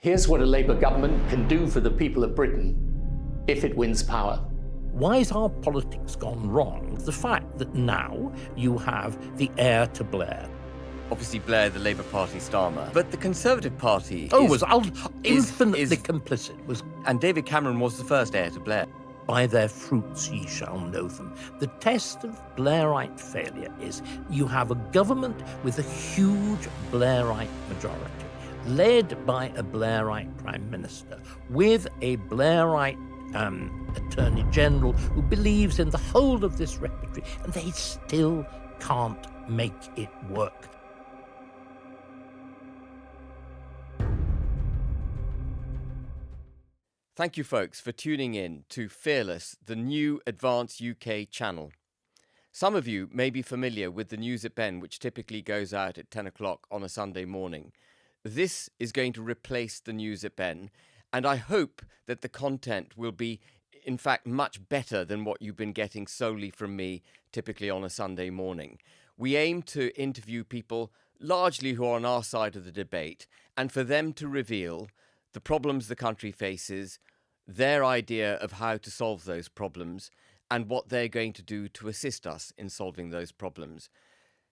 Here's what a Labour government can do for the people of Britain if it wins power. Why has our politics gone wrong? The fact that now you have the heir to Blair. Obviously Blair, the Labour Party, Starmer. But the Conservative Party was infinitely complicit. And David Cameron was the first heir to Blair. By their fruits ye shall know them. The test of Blairite failure is you have a government with a huge Blairite majority, led by a Blairite Prime Minister, with a Blairite Attorney General who believes in the whole of this repertory, and they still can't make it work. Thank you, folks, for tuning in to Fearless, the new Advance UK channel. Some of you may be familiar with the News at Ben, which typically goes out at 10 o'clock on a Sunday morning. This is going to replace the News at Ben, and I hope that the content will be, in fact, much better than what you've been getting solely from me, typically on a Sunday morning. We aim to interview people largely who are on our side of the debate, and for them to reveal the problems the country faces, their idea of how to solve those problems, and what they're going to do to assist us in solving those problems.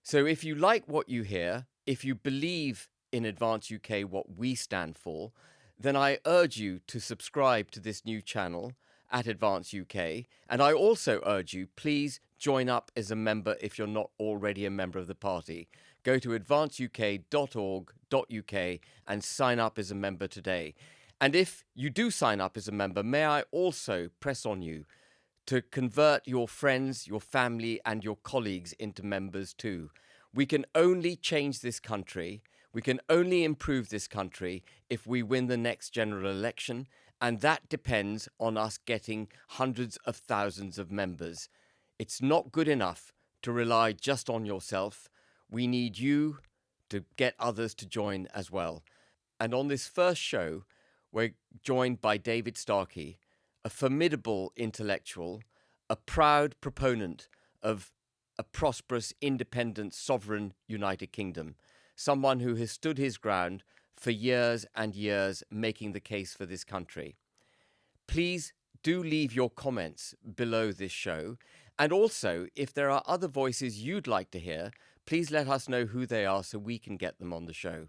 So if you like what you hear, if you believe in Advance UK, what we stand for, then I urge you to subscribe to this new channel at Advance UK. And I also urge you, please join up as a member if you're not already a member of the party. Go to advanceuk.org.uk and sign up as a member today. And if you do sign up as a member, may I also press on you to convert your friends, your family, and your colleagues into members too. We can only change this country, we can only improve this country if we win the next general election, and that depends on us getting hundreds of thousands of members. It's not good enough to rely just on yourself. We need you to get others to join as well. And on this first show, we're joined by David Starkey, a formidable intellectual, a proud proponent of a prosperous, independent, sovereign United Kingdom, someone who has stood his ground for years and years making the case for this country. Please do leave your comments below this show. And also, if there are other voices you'd like to hear, please let us know who they are so we can get them on the show.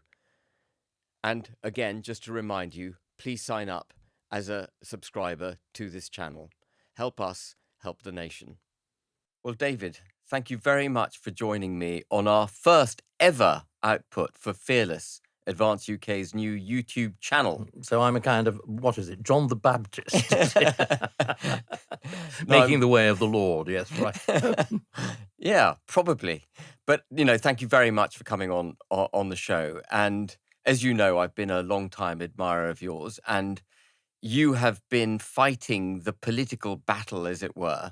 And again, just to remind you, please sign up as a subscriber to this channel. Help us help the nation. Well, David, thank you very much for joining me on our first ever output for Fearless, Advance UK's new YouTube channel. So I'm a kind of, John the Baptist? Making the way of the Lord, yes, right. Yeah, probably. But, thank you very much for coming on the show. And as you know, I've been a long-time admirer of yours, and you have been fighting the political battle, as it were,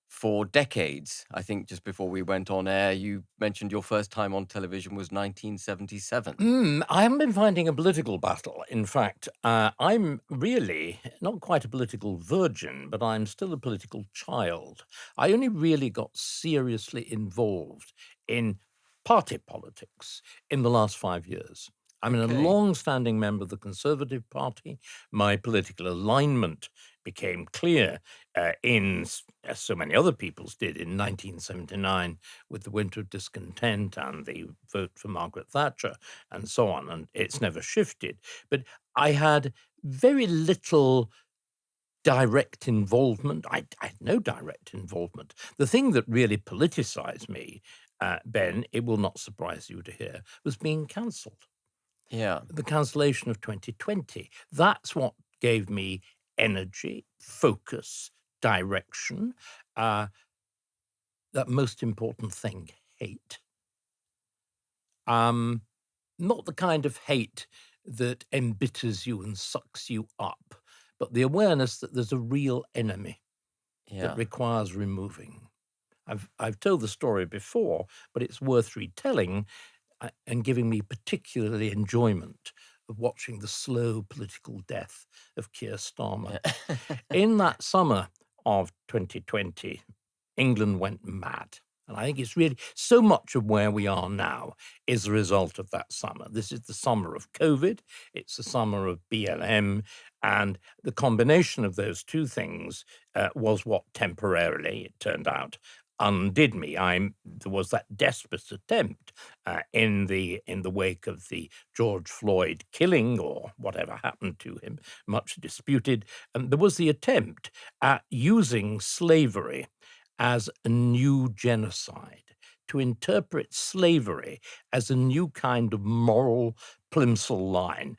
for decades. I think just before we went on air, you mentioned your first time on television was 1977. I haven't been fighting a political battle. In fact, I'm really not quite a political virgin, but I'm still a political child. I only really got seriously involved in party politics in the last 5 years. I'm a long-standing member of the Conservative Party. My political alignment became clear as so many other people's did, in 1979 with the Winter of Discontent and the vote for Margaret Thatcher and so on, and it's never shifted. But I had very little direct involvement. I had no direct involvement. The thing that really politicized me, Ben, it will not surprise you to hear, was being cancelled. Yeah. The cancellation of 2020. That's what gave me energy, focus, direction, that most important thing, hate. Not the kind of hate that embitters you and sucks you up, but the awareness that there's a real enemy that requires removing. I've told the story before, but it's worth retelling and giving me particularly enjoyment of watching the slow political death of Keir Starmer. In that summer of 2020, England went mad. And I think it's really so much of where we are now is a result of that summer. This is the summer of COVID. It's the summer of BLM. And the combination of those two things was what temporarily, it turned out, undid me. There was that desperate attempt in the wake of the George Floyd killing, or whatever happened to him, much disputed. And there was the attempt at using slavery as a new genocide, to interpret slavery as a new kind of moral plimsoll line,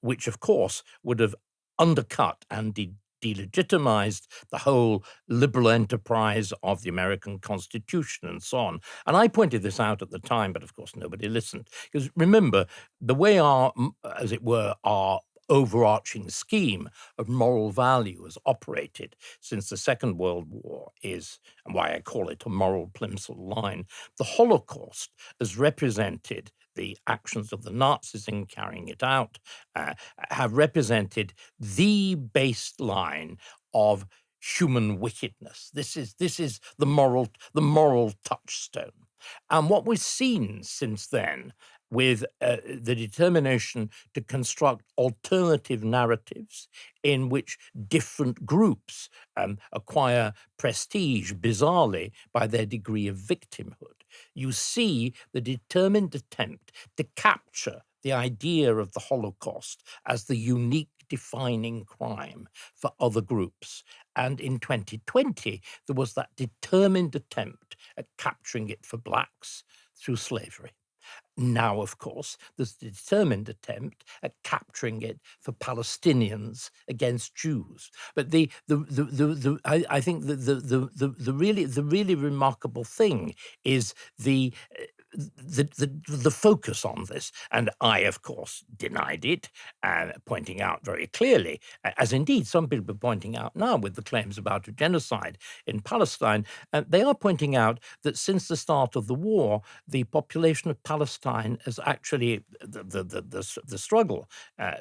which, of course, would have undercut and delegitimized the whole liberal enterprise of the American Constitution and so on. And I pointed this out at the time, but of course nobody listened. Because remember, the way as it were, our overarching scheme of moral value has operated since the Second World War is, and why I call it a moral plimsoll line, the Holocaust has represented the actions of the Nazis in carrying it out, have represented the baseline of human wickedness. This is the moral touchstone. And what we've seen since then, with the determination to construct alternative narratives in which different groups acquire prestige, bizarrely, by their degree of victimhood. You see the determined attempt to capture the idea of the Holocaust as the unique defining crime for other groups. And in 2020, there was that determined attempt at capturing it for blacks through slavery. Now, of course, there's the determined attempt at capturing it for Palestinians against Jews. But I think the really remarkable thing is the focus on this. And I, of course, denied it, pointing out very clearly, as indeed some people are pointing out now with the claims about a genocide in Palestine, they are pointing out that since the start of the war, the population of Palestine has actually, the struggle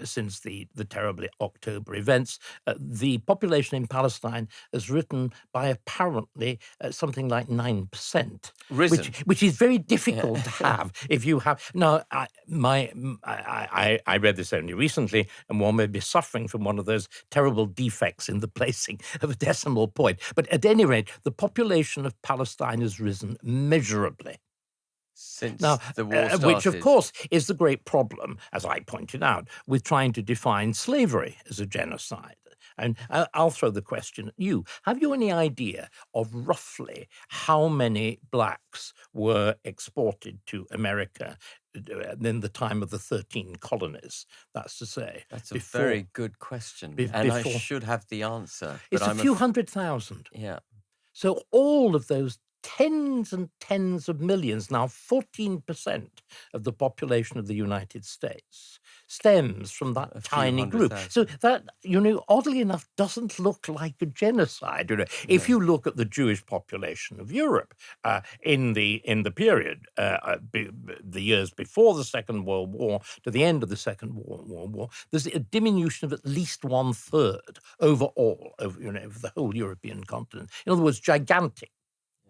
since the terrible October events, the population in Palestine has risen by apparently something like 9%. Risen. Which is very difficult to have if you have. Now, I read this only recently, and one may be suffering from one of those terrible defects in the placing of a decimal point. But at any rate, the population of Palestine has risen measurably. Since Now, the war started. which, of course, is the great problem, as I pointed out, with trying to define slavery as a genocide. And I'll throw the question at you. Have you any idea of roughly how many blacks were exported to America in the time of the 13 colonies? That's to say. That's a very good question. And I should have the answer. But It's a few 100,000. Yeah. So all of those tens and tens of millions, now 14% of the population of the United States, stems from that tiny group. So that, oddly enough, doesn't look like a genocide. If you look at the Jewish population of Europe in the period, the years before the Second World War to the end of the Second World War, there's a diminution of at least 1/3 overall over the whole European continent. In other words, gigantic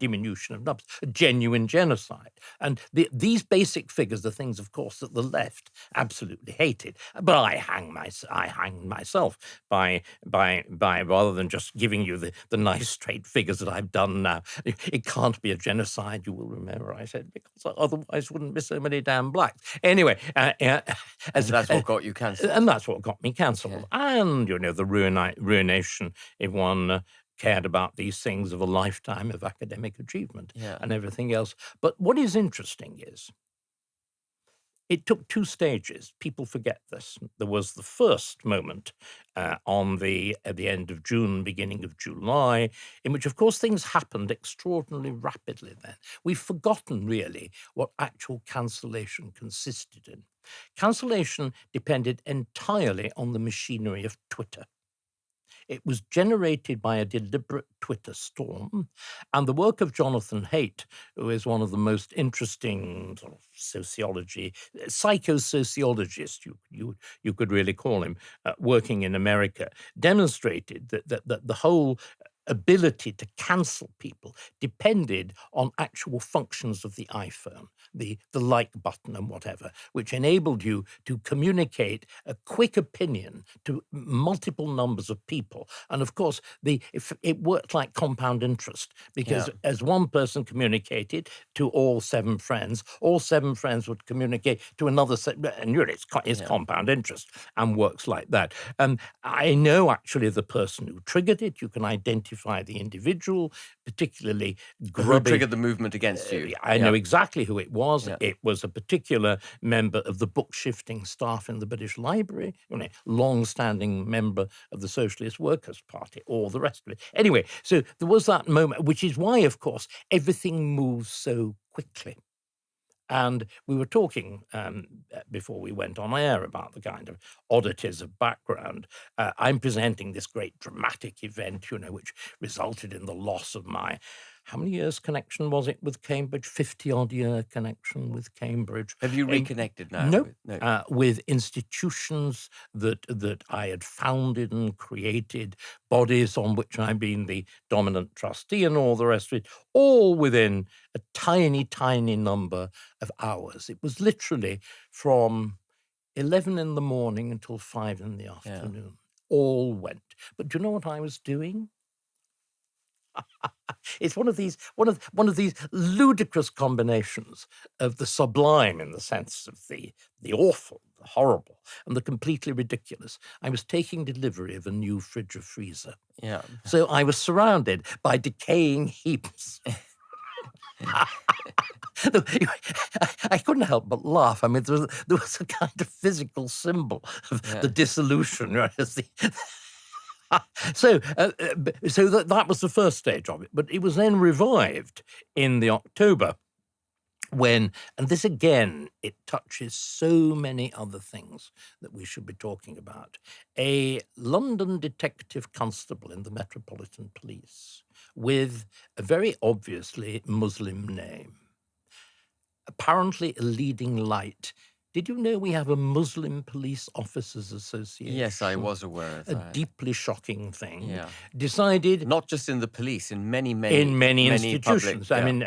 diminution of numbers, a genuine genocide. And these basic figures are things, of course, that the left absolutely hated. But I hang myself by rather than just giving you the nice straight figures that I've done now. It can't be a genocide, you will remember I said, because otherwise wouldn't be so many damn blacks. Anyway, and that's what got you cancelled. And that's what got me cancelled. Yeah. And the ruination if one cared about these things of a lifetime of academic achievement and everything else. But what is interesting is it took two stages. People forget this. There was the first moment at the end of June, beginning of July, in which, of course, things happened extraordinarily rapidly then. We've forgotten, really, what actual cancellation consisted in. Cancellation depended entirely on the machinery of Twitter. It was generated by a deliberate Twitter storm, and the work of Jonathan Haidt, who is one of the most interesting sort of psychosociologists, you could really call him, working in America, demonstrated that the whole ability to cancel people depended on actual functions of the iPhone, the like button and whatever, which enabled you to communicate a quick opinion to multiple numbers of people. And of course, it worked like compound interest, because as one person communicated to all 7 friends would communicate to another 7, and it's compound interest and works like that. I know actually the person who triggered it. You can identify the individual, particularly Who triggered the movement against you. I know exactly who it was. Yeah. It was a particular member of the book shifting staff in the British Library, long-standing member of the Socialist Workers' Party, all the rest of it. Anyway, so there was that moment, which is why, of course, everything moves so quickly. And we were talking before we went on air about the kind of oddities of background. I'm presenting this great dramatic event, which resulted in the loss of my, how many years connection was it with Cambridge? 50-odd year connection with Cambridge. Have you reconnected now? No. With institutions that I had founded and created, bodies on which I've been the dominant trustee and all the rest of it, all within a tiny, tiny number of hours. It was literally from 11 in the morning until 5 in the afternoon. All went. But do you know what I was doing? It's one of these ludicrous combinations of the sublime, in the sense of the awful, the horrible, and the completely ridiculous. I was taking delivery of a new fridge or freezer. Yeah. So I was surrounded by decaying heaps. I couldn't help but laugh. I mean, there was a kind of physical symbol of the dissolution, right? So that was the first stage of it. But it was then revived in the October when, and this again, it touches so many other things that we should be talking about. A London detective constable in the Metropolitan Police with a very obviously Muslim name, apparently a leading light. Did you know we have a Muslim Police Officers Association? Yes, I was aware of that. A deeply shocking thing. Yeah. Decided... Not just in the police, in many institutions. Public, I mean,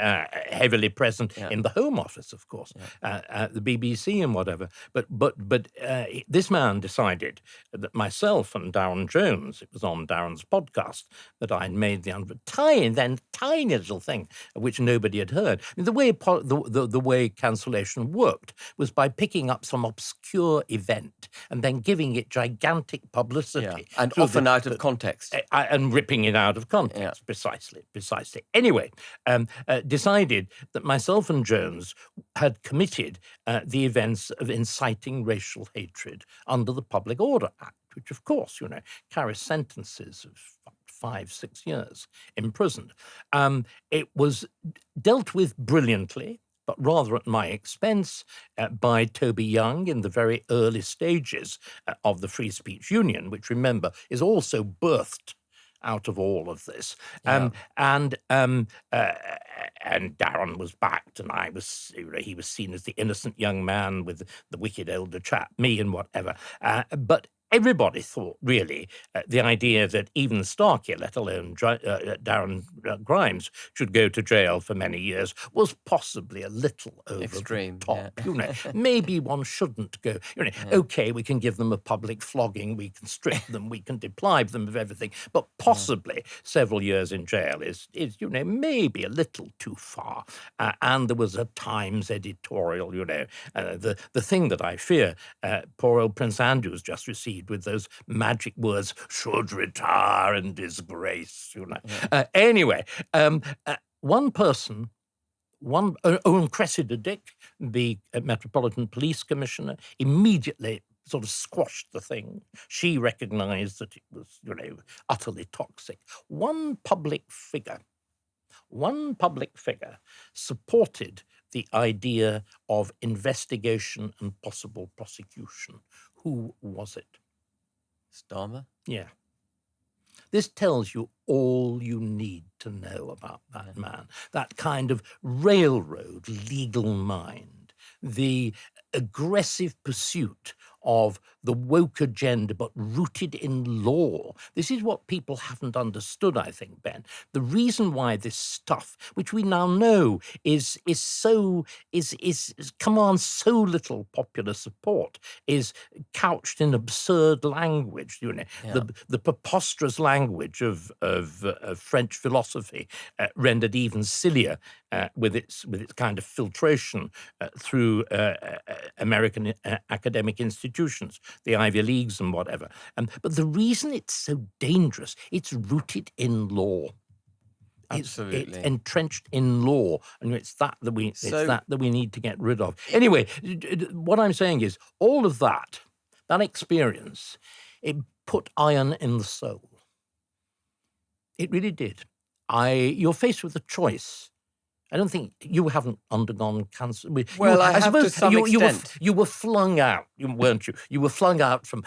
heavily present in the Home Office, of course, the BBC and whatever. But this man decided that myself and Darren Jones, it was on Darren's podcast, that I'd made the tiny little thing which nobody had heard. I mean, the way cancellation worked was by picking up some obscure event and then giving it gigantic publicity. And often out of context. And ripping it out of context, precisely. Anyway, decided that myself and Jones had committed the events of inciting racial hatred under the Public Order Act, which, of course, carries sentences of 5-6 years imprisoned. It was dealt with brilliantly, but rather at my expense, by Toby Young in the very early stages of the Free Speech Union, which, remember, is also birthed out of all of this. And Darren was backed, and he was seen as the innocent young man with the wicked elder chap, me and whatever. But everybody thought, really, the idea that even Starkey, let alone Darren Grimes, should go to jail for many years was possibly a little over extreme, the top. Maybe one shouldn't go. Okay, we can give them a public flogging, we can strip them, we can deprive them of everything, but possibly several years in jail is maybe a little too far. And there was a Times editorial, the thing that I fear poor old Prince Andrew's just received with those magic words, should retire in disgrace, Anyway, one person, Owen Cressida Dick, the Metropolitan Police Commissioner, immediately sort of squashed the thing. She recognized that it was, utterly toxic. One public figure supported the idea of investigation and possible prosecution. Who was it? Starmer? Yeah. This tells you all you need to know about that man, that kind of railroad legal mind, the aggressive pursuit of the woke agenda, but rooted in law. This is what people haven't understood, I think, Ben. The reason why this stuff, which we now know commands so little popular support, is couched in absurd language, the preposterous language of French philosophy, rendered even sillier with its kind of filtration through American academic institutions, the Ivy Leagues and whatever. But the reason it's so dangerous, it's rooted in law. Absolutely. It's entrenched in law, and it's that we need to get rid of. Anyway, what I'm saying is all of that experience, it put iron in the soul. It really did. You're faced with a choice. I don't think you haven't undergone cancer. Well, I have to some extent. You were flung out, weren't you? You were flung out from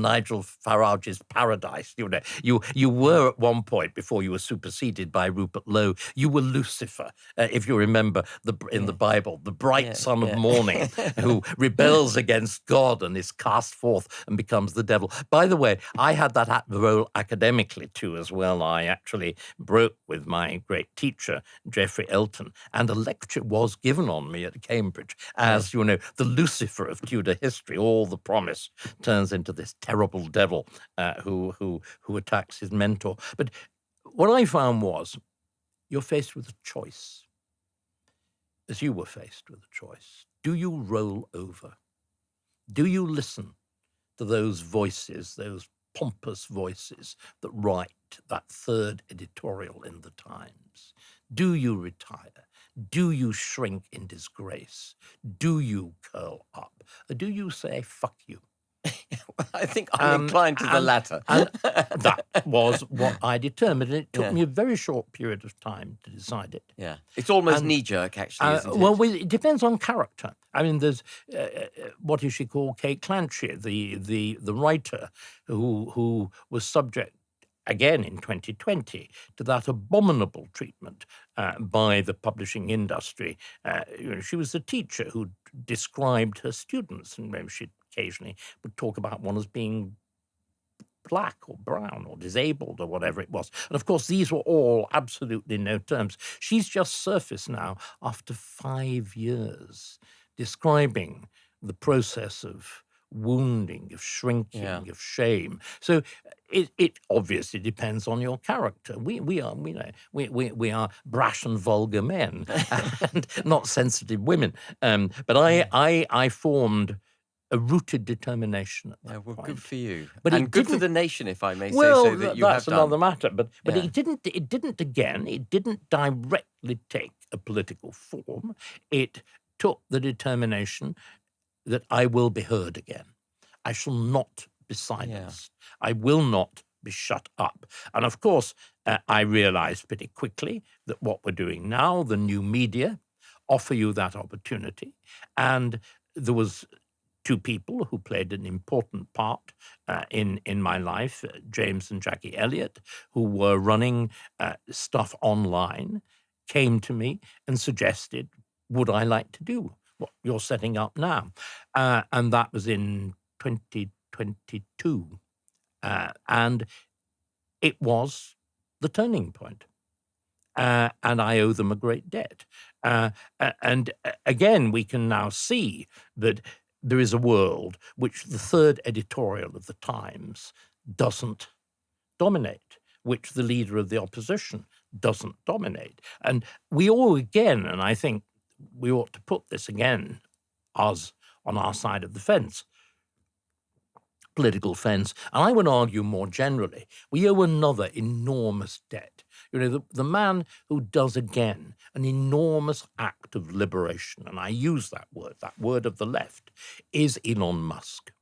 Nigel Farage's paradise. You were at one point, before you were superseded by Rupert Lowe. You were Lucifer, if you remember in the Bible, the bright son of morning who rebels against God and is cast forth and becomes the devil. By the way, I had that role academically too as well. I actually broke with my great teacher, Geoffrey Elton, and a lecture was given on me at Cambridge as, the Lucifer of Tudor history. All the promise turns into this terrible devil who attacks his mentor. But what I found was, you're faced with a choice, as you were faced with a choice. Do you roll over? Do you listen to those voices, those pompous voices that write that third editorial in the Times? Do you retire? Do you shrink in disgrace? Do you curl up? Or do you say, fuck you? I think I'm inclined to the latter. And that was what I determined. And it took me a very short period of time to decide it. Yeah. It's almost knee-jerk, actually, isn't it? Well, it depends on character. I mean, there's, what is she called? Kate Clancy, the writer who was subject, again in 2020, to that abominable treatment by the publishing industry. She was a teacher who described her students, and maybe she occasionally would talk about one as being black or brown or disabled or whatever it was. And of course, these were all absolutely no terms. She's just surfaced now after 5 years describing the process of wounding, of shrinking, of shame. So it obviously depends on your character. We are brash and vulgar men and not sensitive women. But I formed a rooted determination at that point. Good for you. But and good for the nation, if I may say well, so, that you that's have done. another matter. But it didn't directly take a political form. It took the determination that I will be heard again. I shall not be silenced. I will not be shut up. And of course, I realized pretty quickly that what we're doing now, the new media, offer you that opportunity. And there was two people who played an important part in my life, James and Jackie Elliott, who were running stuff online, came to me and suggested, would I like to do what you're setting up now? And that was in 2022. And it was the turning point. And I owe them a great debt. And again, we can now see that there is a world which the third editorial of the Times doesn't dominate, which the leader of the opposition doesn't dominate. And we all again, and I think we ought to put this again, us on our side of the fence, political fence, and I would argue more generally, we owe another enormous debt. The man who does again an enormous act of liberation, and I use that word of the left, is Elon Musk.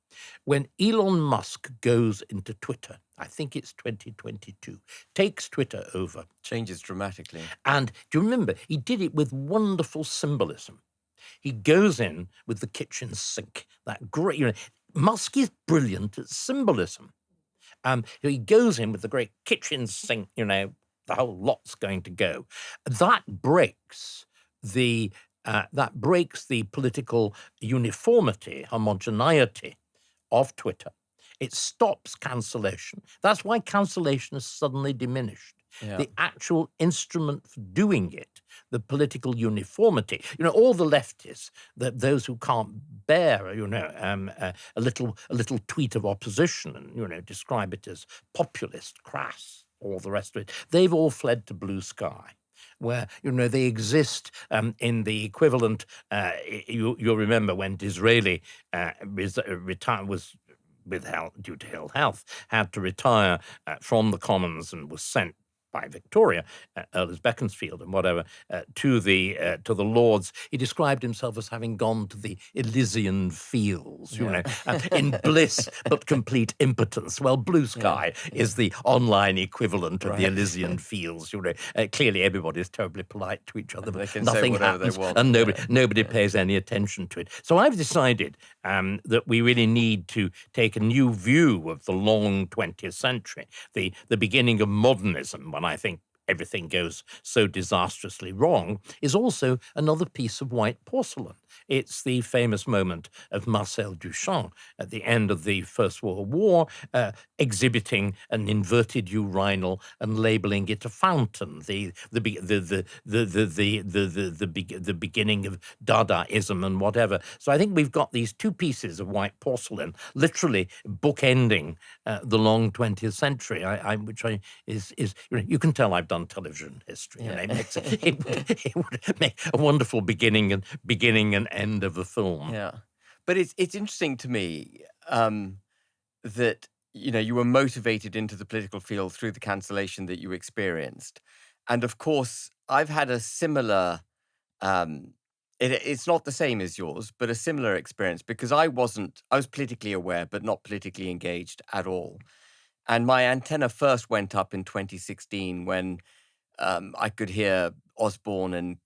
When Elon Musk goes into Twitter, I think it's 2022, takes Twitter over. Changes dramatically. And do you remember, he did it with wonderful symbolism. He goes in with the kitchen sink, that great, Musk is brilliant at symbolism. He goes in with the great kitchen sink, the whole lot's going to go. That breaks the that breaks the political uniformity, homogeneity of Twitter. It stops cancellation. That's why cancellation is suddenly diminished. Yeah. The actual instrument for doing it, the political uniformity. All the leftists, those who can't bear, a little tweet of opposition and describe it as populist, crass, all the rest of it. They've all fled to blue sky, where they exist in the equivalent. You'll remember when Disraeli was withheld due to ill health, had to retire from the Commons and was sent by Victoria, Earl's Beaconsfield and whatever, to the Lords. He described himself as having gone to the Elysian fields, in bliss but complete impotence. Well, Blue Sky is the online equivalent of the Elysian fields. Clearly everybody's terribly polite to each other, but nothing happens, and nobody pays any attention to it. So I've decided that we really need to take a new view of the long 20th century, the beginning of modernism, when I think everything goes so disastrously wrong, is also another piece of white porcelain. It's the famous moment of Marcel Duchamp at the end of the First World War, exhibiting an inverted urinal and labeling it a fountain. The beginning of Dadaism and whatever. So I think we've got these two pieces of white porcelain, literally bookending the long 20th century. You can tell I've done television history. It would make a wonderful beginning and end of the film. Yeah, but it's interesting to me that you were motivated into the political field through the cancellation that you experienced, and of course I've had a similar. It's not the same as yours, but a similar experience, because I was politically aware but not politically engaged at all, and my antenna first went up in 2016 when I could hear Osborne and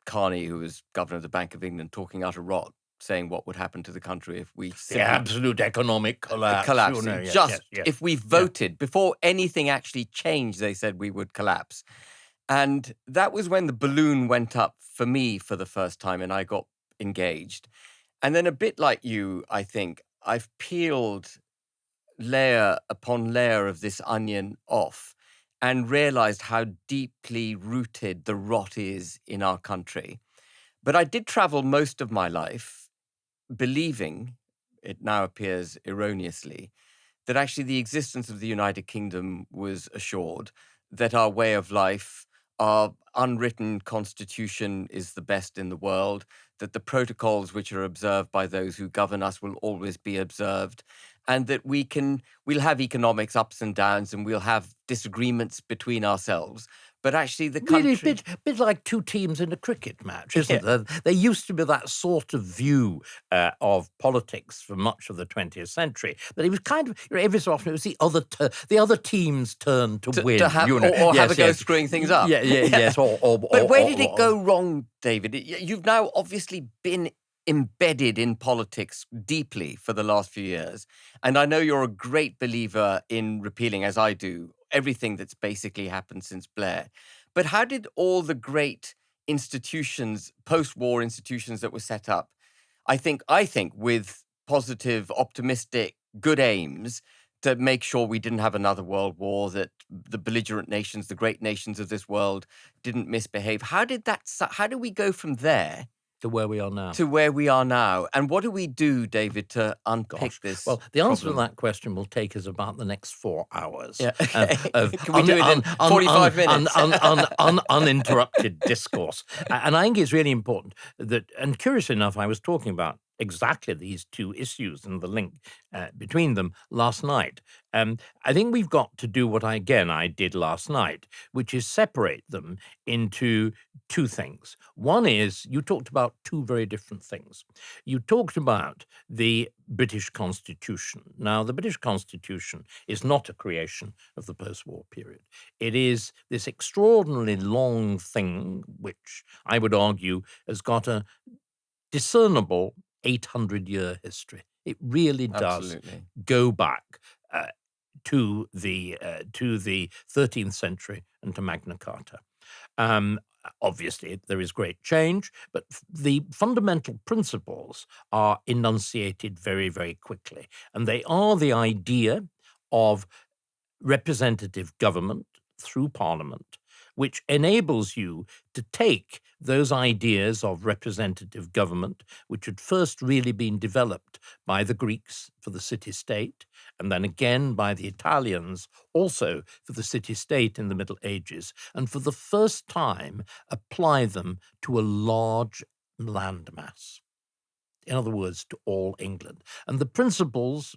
Carney, who was governor of the Bank of England, talking utter rot, saying what would happen to the country if we the absolute economic collapse. If we voted before anything actually changed, they said we would collapse. And that was when the balloon went up for me for the first time, and I got engaged. And then, a bit like you, I think I've peeled layer upon layer of this onion off and realized how deeply rooted the rot is in our country. But I did travel most of my life believing, it now appears erroneously, that actually the existence of the United Kingdom was assured, that our way of life, our unwritten constitution is the best in the world, that the protocols which are observed by those who govern us will always be observed, and that we'll have economics ups and downs, and we'll have disagreements between ourselves. But actually the country... Really, bit like two teams in a cricket match, isn't there? There used to be that sort of view of politics for much of the 20th century. But it was kind of, every so often, it was the other team's turn to win. To have, or have a go screwing things up. Yes. But where did it go wrong, David? You've now obviously been embedded in politics deeply for the last few years. And I know you're a great believer in repealing, as I do, everything that's basically happened since Blair. But how did all the great institutions, post-war institutions that were set up, I think with positive, optimistic, good aims to make sure we didn't have another world war, that the belligerent nations, the great nations of this world didn't misbehave. How do we go from there to where we are now? And what do we do, David, to unpick this? Well, the answer to that question will take us about the next 4 hours. Yeah. Can we do it in 45 minutes? Uninterrupted discourse. And I think it's really important that, and curious enough, I was talking about exactly these two issues and the link between them last night. I think we've got to do what I did last night, which is separate them into two things. One is, you talked about two very different things. You talked about the British Constitution. Now, the British Constitution is not a creation of the post-war period. It is this extraordinarily long thing, which I would argue has got a discernible 800-year history. It really does go back to the 13th century and to Magna Carta. Obviously, there is great change, but the fundamental principles are enunciated very, very quickly. And they are the idea of representative government through Parliament, which enables you to take those ideas of representative government, which had first really been developed by the Greeks for the city-state, and then again by the Italians also for the city-state in the Middle Ages, and for the first time apply them to a large landmass. In other words, to all England. And the principles,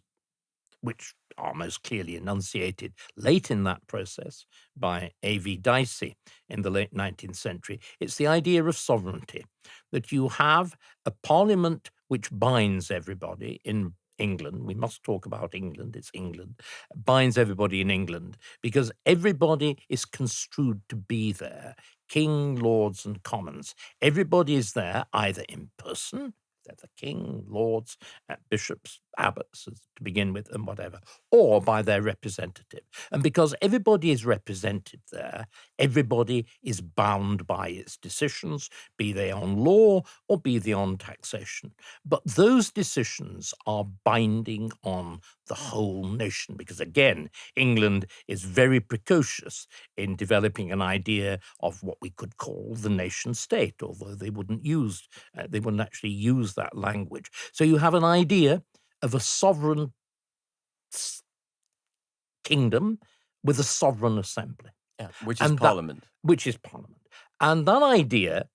which are most clearly enunciated late in that process by A.V. Dicey in the late 19th century, it's the idea of sovereignty, that you have a parliament which binds everybody in England. We must talk about England, it's England, binds everybody in England because everybody is construed to be there, king, lords, and commons. Everybody is there either in person, they're the king, lords, bishops, abbots to begin with, and whatever, or by their representative. And because everybody is represented there, everybody is bound by its decisions, be they on law or be they on taxation. But those decisions are binding on the whole nation, because again, England is very precocious in developing an idea of what we could call the nation state, although they wouldn't actually use that language. So you have an idea of a sovereign kingdom with a sovereign assembly. Yeah, which is Parliament. Which is Parliament. And that idea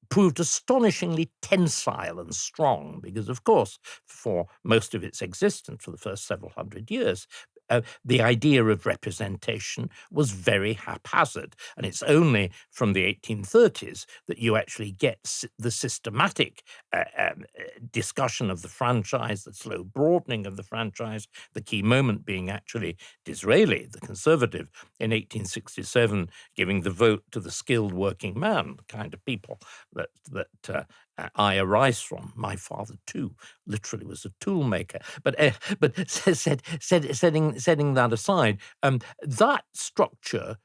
proved astonishingly tensile and strong because, of course, for most of its existence, for the first several hundred years, the idea of representation was very haphazard. And it's only from the 1830s that you actually get the systematic discussion of the franchise, the slow broadening of the franchise, the key moment being actually Disraeli, the conservative, in 1867, giving the vote to the skilled working man, the kind of people that I arise from. My father, too, literally was a tool maker. But setting that aside, that structure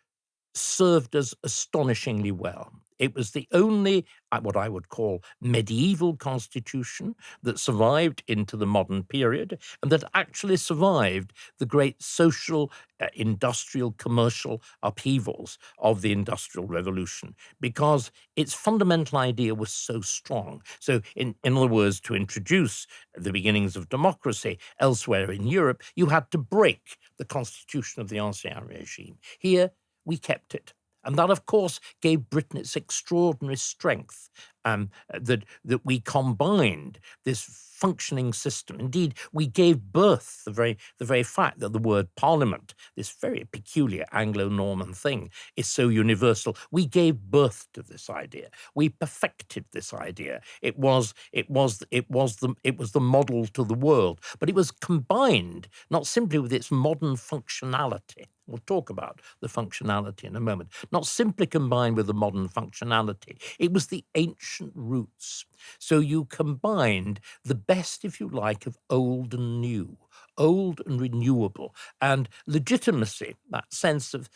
served us astonishingly well. It was the only, what I would call, medieval constitution that survived into the modern period and that actually survived the great social, industrial, commercial upheavals of the Industrial Revolution because its fundamental idea was so strong. So in other words, to introduce the beginnings of democracy elsewhere in Europe, you had to break the constitution of the Ancien Regime. Here, we kept it. And that, of course, gave Britain its extraordinary strength, that we combined this functioning system. Indeed, we gave birth, the very fact that the word parliament, this very peculiar Anglo-Norman thing, is so universal. We gave birth to this idea. We perfected this idea. It was the model to the world, but it was combined not simply with its modern functionality. We'll talk about the functionality in a moment. Not simply combined with the modern functionality. It was the ancient roots. So you combined the best, if you like, of old and new, old and renewable, and legitimacy, that sense of,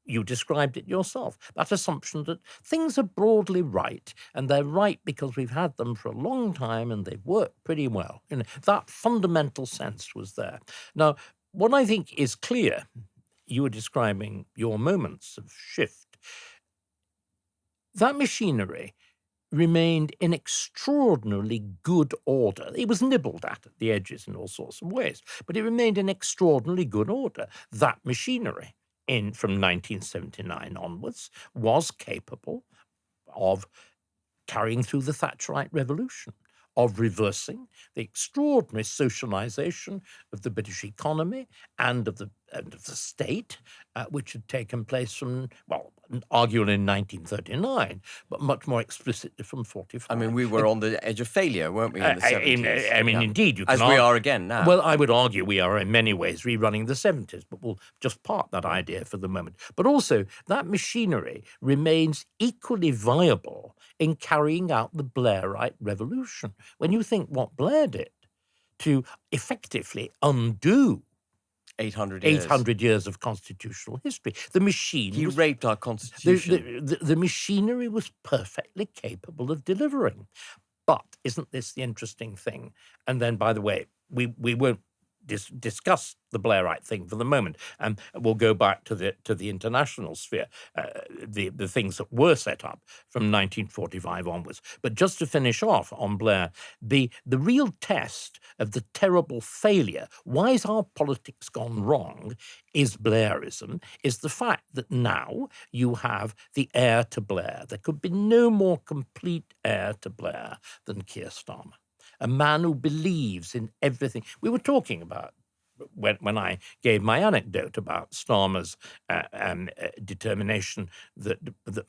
you described it yourself, that assumption that things are broadly right, and they're right because we've had them for a long time and they've worked pretty well. You know, that fundamental sense was there. Now, what I think is clear, you were describing your moments of shift, that machinery remained in extraordinarily good order. It was nibbled at the edges in all sorts of ways, but it remained in extraordinarily good order. That machinery, from 1979 onwards, was capable of carrying through the Thatcherite Revolution, of reversing the extraordinary socialization of the British economy and of the state, which had taken place from, well, arguably in 1939, but much more explicitly from 45. I mean, we were on the edge of failure, weren't we, in the 70s? Indeed. As we are again now. Well, I would argue we are in many ways rerunning the 70s, but we'll just park that idea for the moment. But also, that machinery remains equally viable in carrying out the Blairite revolution. When you think what Blair did to effectively undo 800 years. 800 years of constitutional history. The machine He was, raped our constitution. the machinery was perfectly capable of delivering. But isn't this the interesting thing? And then, by the way, we won't discuss the Blairite thing for the moment, and we'll go back to the international sphere, the things that were set up from 1945 onwards. But just to finish off on Blair, the real test of the terrible failure, why is our politics gone wrong, is Blairism, is the fact that now you have the heir to Blair. There could be no more complete heir to Blair than Keir Starmer. A man who believes in everything. We were talking about, when I gave my anecdote about Starmer's determination that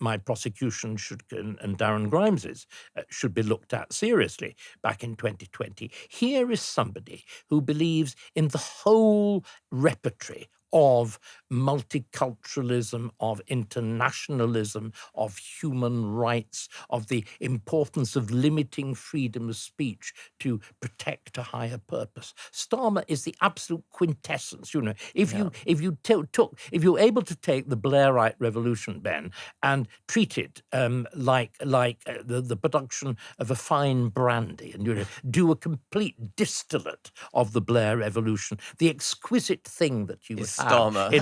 my prosecution should, and Darren Grimes's, should be looked at seriously back in 2020. Here is somebody who believes in the whole repertory of multiculturalism, of internationalism, of human rights, of the importance of limiting freedom of speech to protect a higher purpose. Starmer is the absolute quintessence. You know, if you're able to take the Blairite revolution, Ben, and treat it like the production of a fine brandy, and do a complete distillate of the Blair revolution, the exquisite thing that you would Starmer.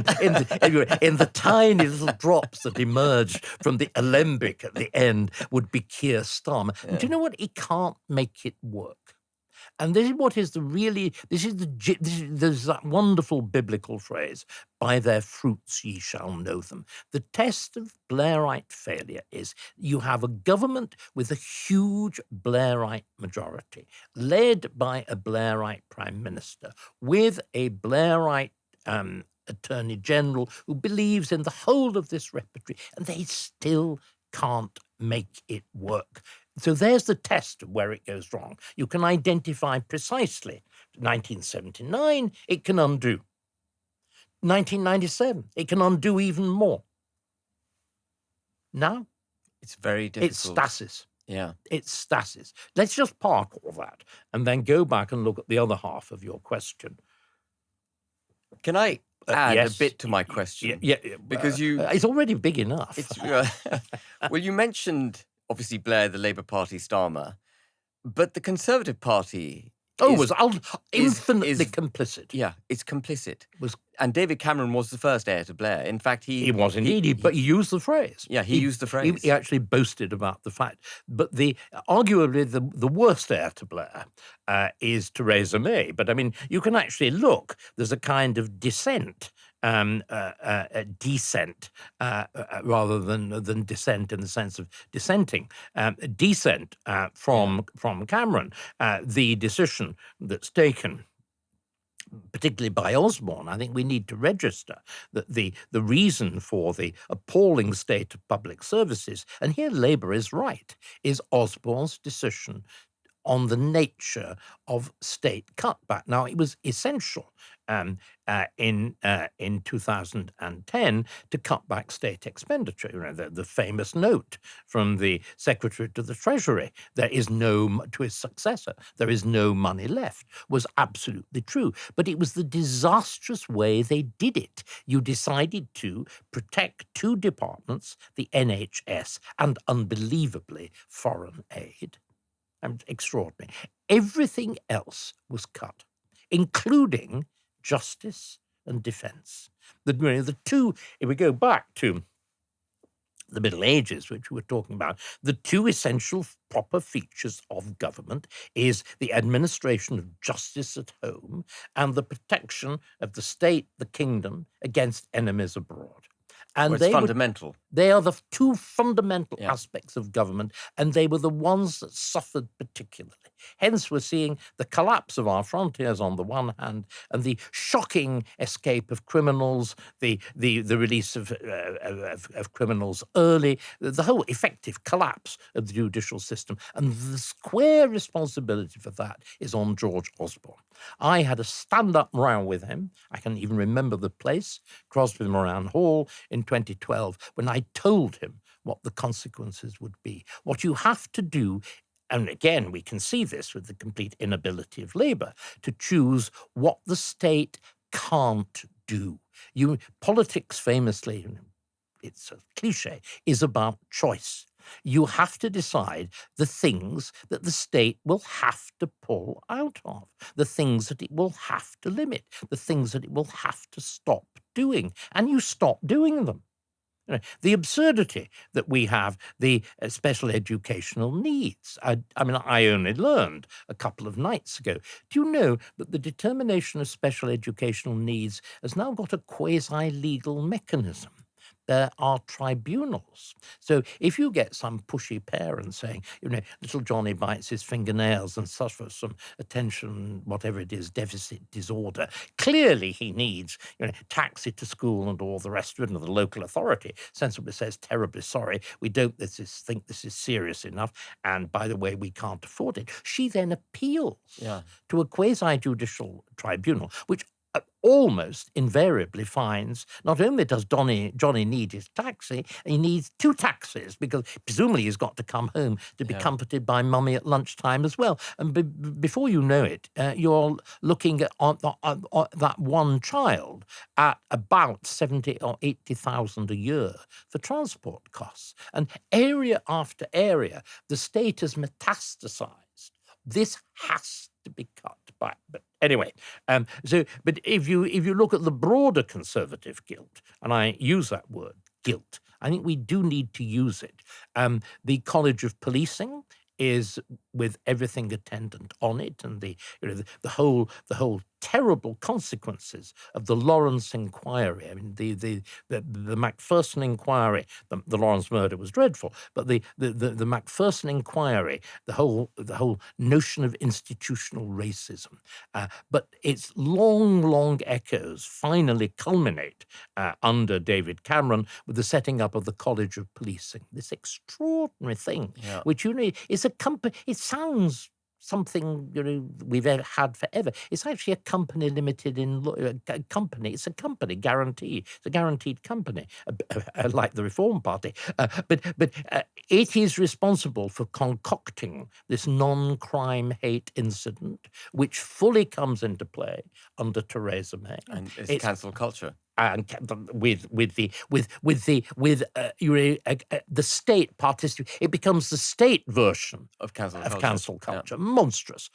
in the tiny little drops that emerged from the alembic at the end would be Keir Starmer. Yeah. And do you know what? He can't make it work. And this is what is there's that wonderful biblical phrase, by their fruits ye shall know them. The test of Blairite failure is you have a government with a huge Blairite majority, led by a Blairite prime minister, with a Blairite Attorney General who believes in the whole of this repertory, and they still can't make it work. So there's the test of where it goes wrong. You can identify precisely 1979, it can undo. 1997, it can undo even more. Now, it's very difficult. It's stasis. Yeah. It's stasis. Let's just park all that and then go back and look at the other half of your question. Can I add yes. a bit to my question? Yeah, because it's already big enough. Well, you mentioned, obviously, Blair, the Labour Party, Starmer, but the Conservative Party was infinitely complicit. Yeah, it's complicit. And David Cameron was the first heir to Blair. In fact, he was indeed, but he used the phrase. Yeah, he used the phrase. He actually boasted about the fact. But arguably the worst heir to Blair is Theresa May. But I mean, you can actually look. There's a kind of descent. Descent rather than dissent in the sense of dissenting. Descent from Cameron. The decision that's taken, particularly by Osborne, I think we need to register that the reason for the appalling state of public services, and here Labour is right, is Osborne's decision on the nature of state cutback. Now, it was essential in 2010 to cut back state expenditure. You know, the famous note from the Secretary to the Treasury, there is to his successor, there is no money left, was absolutely true. But it was the disastrous way they did it. You decided to protect two departments, the NHS and, unbelievably, foreign aid. Extraordinary. Everything else was cut, including justice and defence. The two, if we go back to the Middle Ages, which we were talking about, the two essential proper features of government is the administration of justice at home and the protection of the state, the kingdom, against enemies abroad. And it's fundamental. They are the two fundamental aspects of government, and they were the ones that suffered particularly. Hence, we're seeing the collapse of our frontiers on the one hand, and the shocking escape of criminals, the release of criminals early, the whole effective collapse of the judicial system. And the square responsibility for that is on George Osborne. I had a stand-up row with him. I can even remember the place, Crosby Moran Hall, in 2012, when I told him what the consequences would be. What you have to do, and again, we can see this with the complete inability of Labour, to choose what the state can't do. Politics famously, it's a cliche, is about choice. You have to decide the things that the state will have to pull out of, the things that it will have to limit, the things that it will have to stop doing, and you stop doing them. The absurdity that we have the special educational needs. I mean, I only learned a couple of nights ago. Do you know that the determination of special educational needs has now got a quasi-legal mechanism? There are tribunals. So if you get some pushy parent saying, little Johnny bites his fingernails and suffers from attention, whatever it is, deficit disorder, clearly he needs, taxi to school and all the rest of it, and the local authority sensibly says, terribly sorry, we don't think this is serious enough, and by the way, we can't afford it. She then appeals to a quasi-judicial tribunal, which almost invariably finds not only does Johnny need his taxi, he needs 2 taxis, because presumably he's got to come home to be comforted by mummy at lunchtime as well. And before you know it, you're looking at on that one child at about 70 or 80,000 a year for transport costs. And area after area, the state has metastasized. This has to be cut back. But anyway, but if you look at the broader conservative guilt, and I use that word, guilt, I think we do need to use it. The College of Policing is with everything attendant on it, and the whole terrible consequences of the Lawrence inquiry. I mean, the Macpherson inquiry, the Lawrence murder was dreadful, but the Macpherson inquiry, the whole notion of institutional racism, but its long echoes finally culminate under David Cameron with the setting up of the College of Policing. This extraordinary thing, which is a company. It sounds something we've had forever. It's actually a company limited in company. It's a company guaranteed. It's a guaranteed company, like the Reform Party. But it is responsible for concocting this non-crime hate incident, which fully comes into play under Theresa May. And it's cancel culture. And with the state participating, it becomes the state version of cancel culture. Monstrous.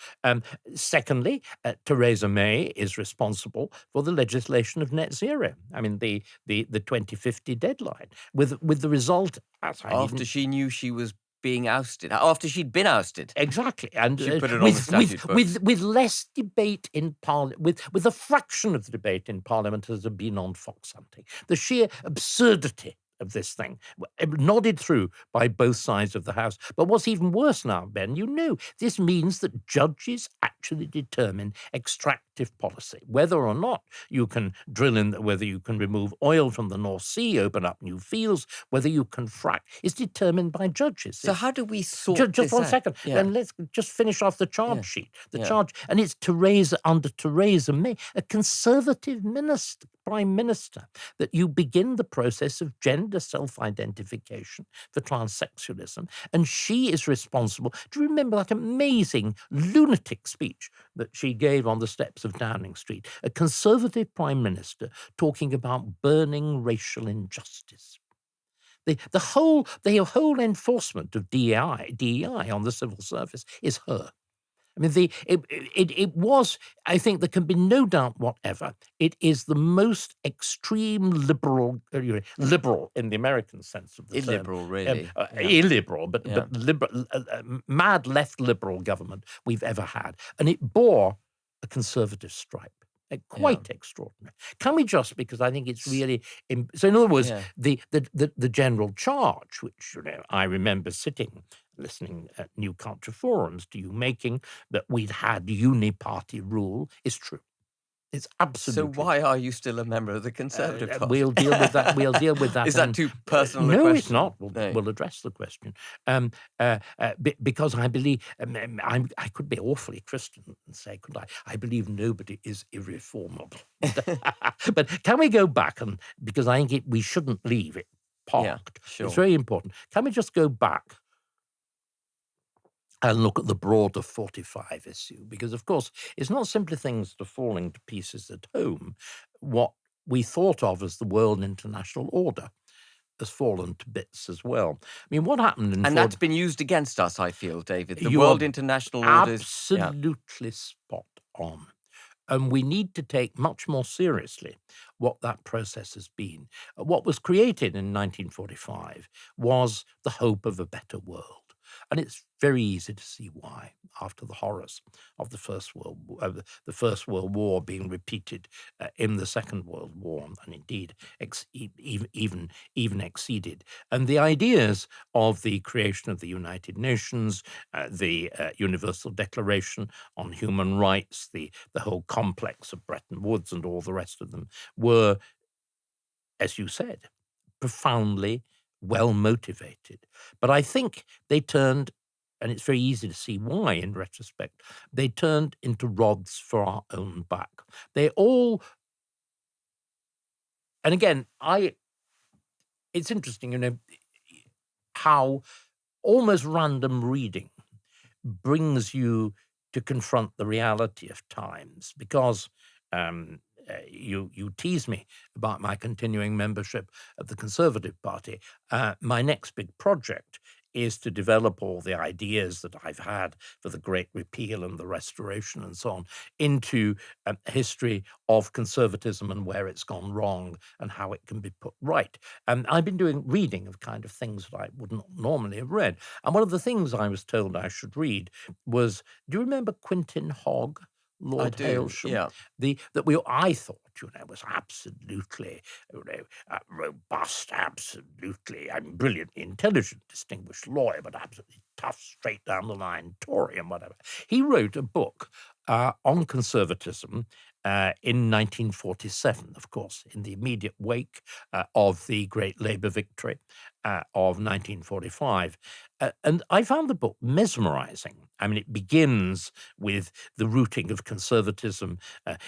Secondly, Theresa May is responsible for the legislation of net zero. I mean, the 2050 deadline, with the result after she knew she was being ousted, after she'd been ousted. Exactly. And she put it on the statute book. with less debate in Parliament, with a fraction of the debate in Parliament as had been on fox hunting. The sheer absurdity of this thing, nodded through by both sides of the House. But what's even worse now, Ben, this means that judges actually determine extractive policy. Whether or not you can drill in, whether you can remove oil from the North Sea, open up new fields, whether you can frack, is determined by judges. So how do we sort just one out? second, and let's just finish off the charge sheet. Charge, and it's under Theresa May, a conservative Prime Minister, that you begin the process of gender self-identification for transsexualism, and she is responsible. Do you remember that amazing lunatic speech that she gave on the steps of Downing Street? A conservative Prime Minister talking about burning racial injustice. The whole enforcement of DEI on the civil service is her. I mean, it was, I think there can be no doubt whatever, it is the most extreme liberal in the American sense of the term. Illiberal, really. Illiberal, but liberal, mad left liberal government we've ever had. And it bore a conservative stripe. Quite extraordinary. Can we just, because I think it's really... So in other words, the general charge, which I remember listening at New Culture Forums to you making, that we'd had uniparty rule, is true. It's absolutely... So why are you still a member of the Conservative Party? We'll deal with that. Is that too personal a question? question? No, it's not. We'll address the question. Because I believe... I could be awfully Christian and say, I believe nobody is irreformable. But can we go back? Because I think we shouldn't leave it parked. Sure. It's very important. Can we just go back and look at the broader 45 issue, because, of course, it's not simply things that are falling to pieces at home. What we thought of as the world international order has fallen to bits as well. I mean, what happened in And that's been used against us, I feel, David. The You world are international order is... Yeah. absolutely spot on. And we need to take much more seriously what that process has been. What was created in 1945 was the hope of a better world. And it's very easy to see why, after the horrors of the First World War being repeated in the Second World War, and indeed even exceeded. And the ideas of the creation of the United Nations, the Universal Declaration on Human Rights, the whole complex of Bretton Woods and all the rest of them were, as you said, profoundly well motivated. But I think they turned, and it's very easy to see why in retrospect, they turned into rods for our own back. They all, and again, it's interesting, how almost random reading brings you to confront the reality of times, because you tease me about my continuing membership of the Conservative Party. My next big project is to develop all the ideas that I've had for the Great Repeal and the Restoration and so on into a history of conservatism and where it's gone wrong and how it can be put right. And I've been doing reading of kind of things that I wouldn't normally have read. And one of the things I was told I should read was, do you remember Quintin Hogg? Lord I do, Hailsham, yeah. I thought, was absolutely robust, absolutely, brilliantly intelligent, distinguished lawyer, but absolutely tough, straight down the line Tory and whatever. He wrote a book on conservatism in 1947, of course, in the immediate wake of the great Labour victory of 1945. And I found the book mesmerizing. It begins with the rooting of conservatism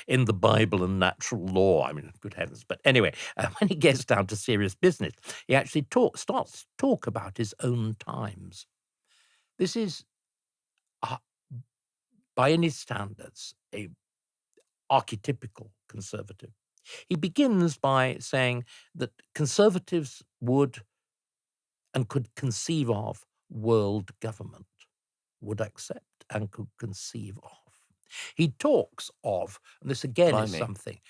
in the Bible and natural law. Good heavens. But anyway, when he gets down to serious business, he actually starts to talk about his own times. This is, by any standards, a archetypical conservative. He begins by saying that conservatives would and could conceive of world government, would accept and could conceive of. He talks of, and this again is something,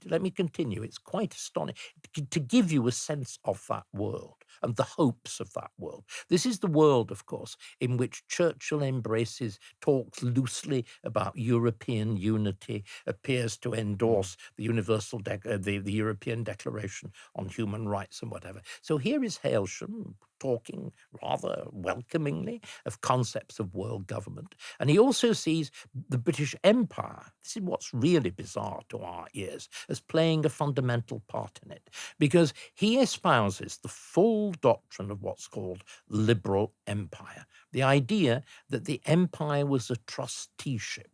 let me continue, it's quite astonishing, to give you a sense of that world and the hopes of that world. This is the world, of course, in which Churchill talks loosely about European unity, appears to endorse the the European Declaration on Human Rights and whatever. So here is Hailsham talking rather welcomingly of concepts of world government. And he also sees the British Empire, this is what's really bizarre to our ears, as playing a fundamental part in it, because he espouses the full doctrine of what's called liberal empire, the idea that the empire was a trusteeship,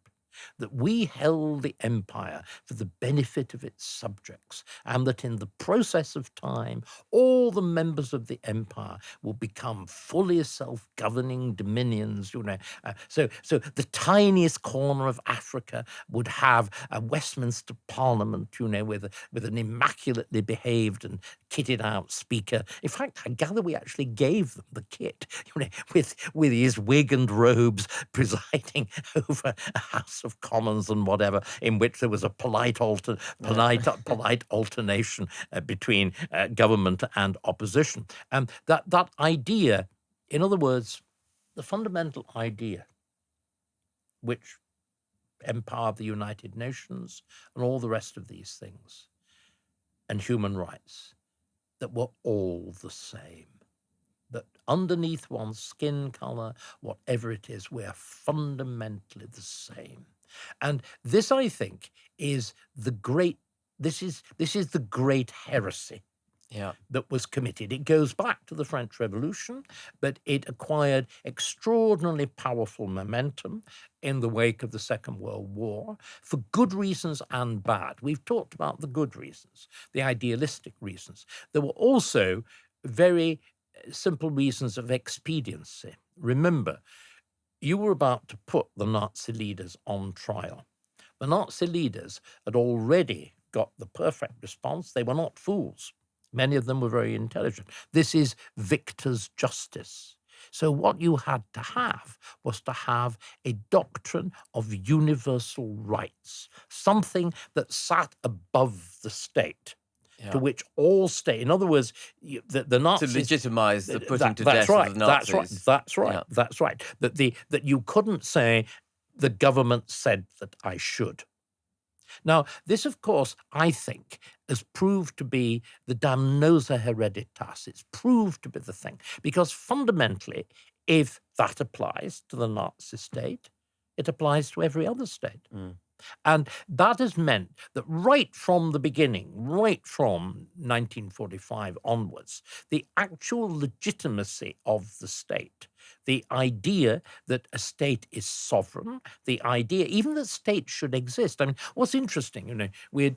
that we held the empire for the benefit of its subjects, and that in the process of time, all the members of the empire will become fully self-governing dominions. So the tiniest corner of Africa would have a Westminster Parliament, with an immaculately behaved and kitted out speaker. In fact, I gather we actually gave them the kit, with his wig and robes presiding over a House of Commons and whatever, in which there was a polite alternation between government and opposition. And that idea, in other words, the fundamental idea which empowered the United Nations and all the rest of these things, and human rights, that we're all the same. That underneath one's skin color, whatever it is, we are fundamentally the same. And this, I think, is the great heresy that was committed. It goes back to the French Revolution, but it acquired extraordinarily powerful momentum in the wake of the Second World War, for good reasons and bad. We've talked about the good reasons, the idealistic reasons. There were also very simple reasons of expediency. Remember, you were about to put the Nazi leaders on trial. The Nazi leaders had already got the perfect response. They were not fools. Many of them were very intelligent. This is victor's justice. So what you had to have was to have a doctrine of universal rights, something that sat above the state, to which all state, in other words, the Nazis... To legitimise the putting to death of the Nazis. That's right. That you couldn't say, the government said that I should. Now, this, of course, I think, has proved to be the damnosa hereditas. It's proved to be the thing. Because fundamentally, if that applies to the Nazi state, it applies to every other state. And that has meant that right from the beginning, right from 1945 onwards, the actual legitimacy of the state, the idea that a state is sovereign, the idea even that states should exist. I mean, what's interesting, we're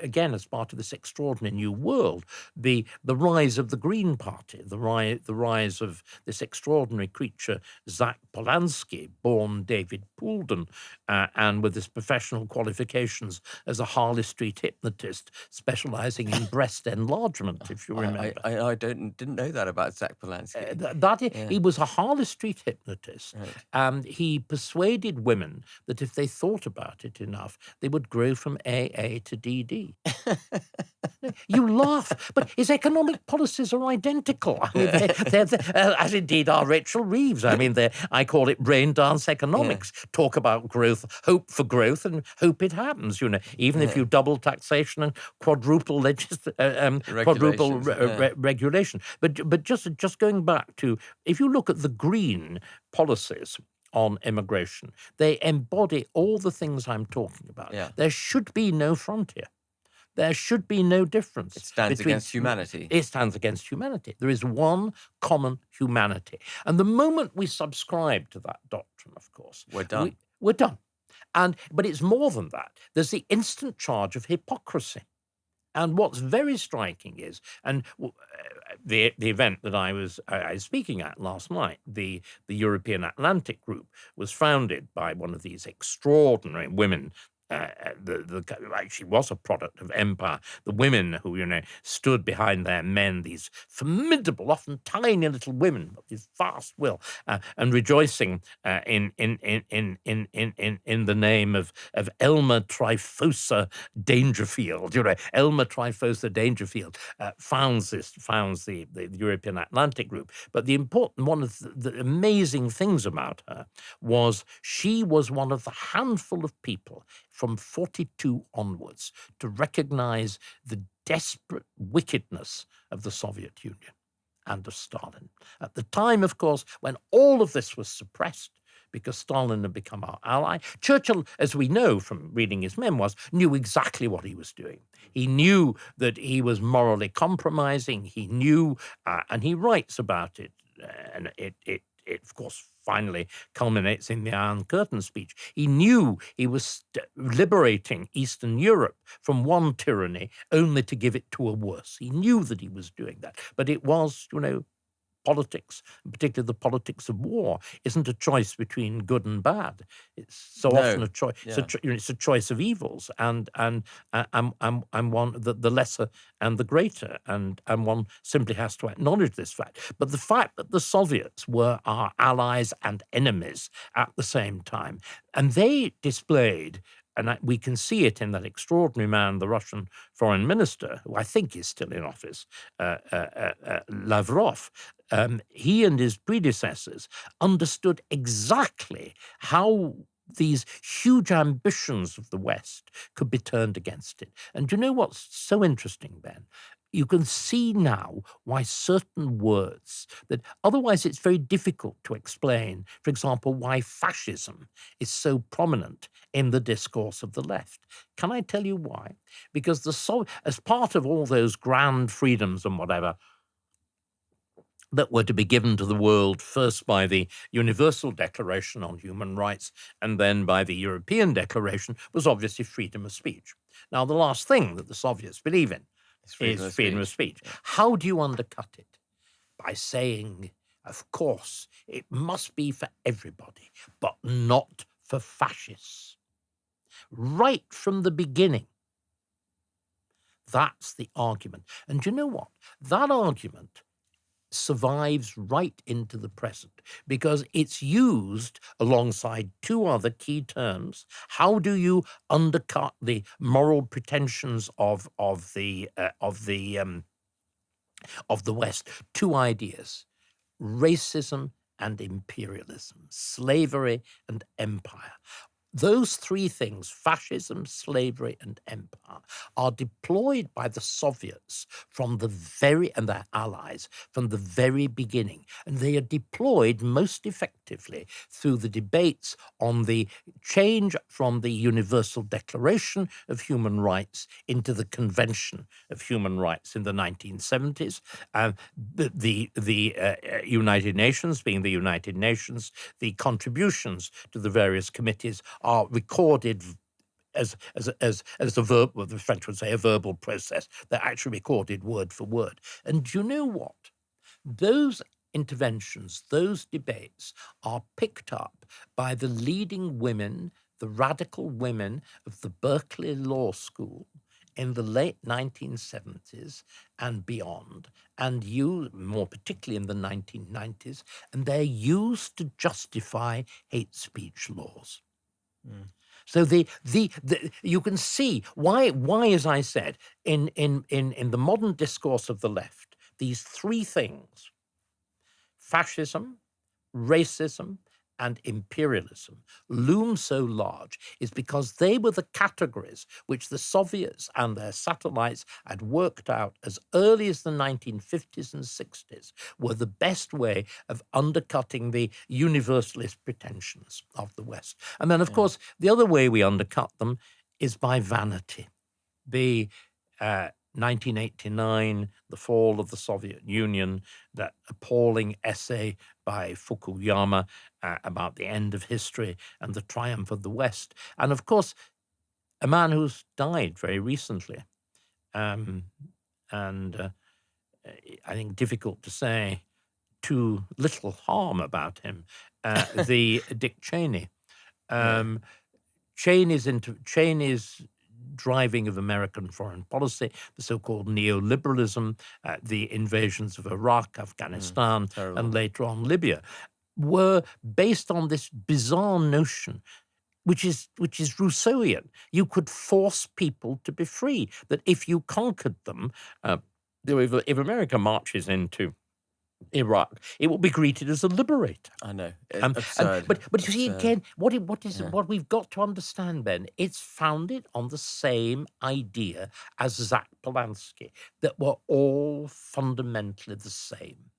again, as part of this extraordinary new world, the rise of the Green Party, the rise of this extraordinary creature, Zach Polanski, born David Poulden, and with his professional qualifications as a Harley Street hypnotist, specializing in breast enlargement, if you remember. I didn't know that about Zach Polanski. He was a Harley Street hypnotist, and he persuaded women that if they thought about it enough, they would grow from AA to DD. You laugh, but his economic policies are identical. I mean, they're as indeed are Rachel Reeves. I mean, I call it brain dance economics. Talk about growth, hope for growth, and hope it happens. Even if you double taxation and quadruple regulation. But just going back to, if you look at the Green policies on immigration, they embody all the things I'm talking about. There should be no frontier. There should be no difference. It stands against humanity. It stands against humanity. There is one common humanity. And the moment we subscribe to that doctrine, of course, we're done. We're done. But it's more than that. There's the instant charge of hypocrisy. And what's very striking is, and the event that I was speaking at last night, the European Atlantic Group, was founded by one of these extraordinary women. She was a product of empire. The women who stood behind their men, these formidable, often tiny little women, but with vast will, and rejoicing in the name of Elmer Tryphosa Dangerfield. Elmer Tryphosa Dangerfield founds the European Atlantic Group. But one of the amazing things about her was she was one of the handful of people from 42 onwards to recognize the desperate wickedness of the Soviet Union and of Stalin. At the time, of course, when all of this was suppressed because Stalin had become our ally, Churchill, as we know from reading his memoirs, knew exactly what he was doing. He knew that he was morally compromising. He knew, and he writes about it, and it of course, finally culminates in the Iron Curtain speech. He knew he was liberating Eastern Europe from one tyranny only to give it to a worse. He knew that he was doing that. But it was, politics, and particularly the politics of war, isn't a choice between good and bad. It's so often a choice. Yeah. It's a choice of evils, and one the lesser and the greater, and one simply has to acknowledge this fact. But the fact that the Soviets were our allies and enemies at the same time, and they displayed. And we can see it in that extraordinary man, the Russian foreign minister, who I think is still in office, Lavrov. He and his predecessors understood exactly how these huge ambitions of the West could be turned against it. And do you know what's so interesting, Ben? You can see now why certain words that otherwise it's very difficult to explain, for example, why fascism is so prominent in the discourse of the left. Can I tell you why? Because as part of all those grand freedoms and whatever that were to be given to the world, first by the Universal Declaration on Human Rights and then by the European Declaration, was obviously freedom of speech. Now, the last thing that the Soviets believe in is freedom of speech. How do you undercut it? By saying, Of course, it must be for everybody, but not for fascists. Right from the beginning. That's the argument. And you know what? That argument survives right into the present because it's used alongside two other key terms. How do you undercut the moral pretensions of the West? Two ideas: racism and imperialism, slavery and empire. Those three things, fascism, slavery, and empire, are deployed by the Soviets and their allies from the very beginning. And they are deployed most effectively through the debates on the change from the Universal Declaration of Human Rights into the Convention of Human Rights in the 1970s. The United Nations, being the United Nations, the contributions to the various committees are recorded as a verb, what the French would say, a verbal process. They're actually recorded word for word. And do you know what? Those interventions, those debates are picked up by the leading women, the radical women of the Berkeley Law School in the late 1970s and beyond, and used more particularly in the 1990s, and they're used to justify hate speech laws. So you can see why, as I said, in the modern discourse of the left, these three things, fascism, racism, and imperialism, loom so large is because they were the categories which the Soviets and their satellites had worked out as early as the 1950s and 60s were the best way of undercutting the universalist pretensions of the West. And then, of course, the other way we undercut them is by vanity. The 1989, the fall of the Soviet Union, that appalling essay by Fukuyama about the end of history and the triumph of the West. And of course, a man who's died very recently, and I think difficult to say too little harm about him, the Dick Cheney. Cheney's driving of American foreign policy, the so-called neoliberalism, the invasions of Iraq, Afghanistan, and later on Libya, were based on this bizarre notion, which is Rousseauian. You could force people to be free, that if you conquered them, if America marches into Iraq, it will be greeted as a liberator. I know. Absurd. But you see, again, what we've got to understand, Ben, it's founded on the same idea as Zach Polanski, that we're all fundamentally the same,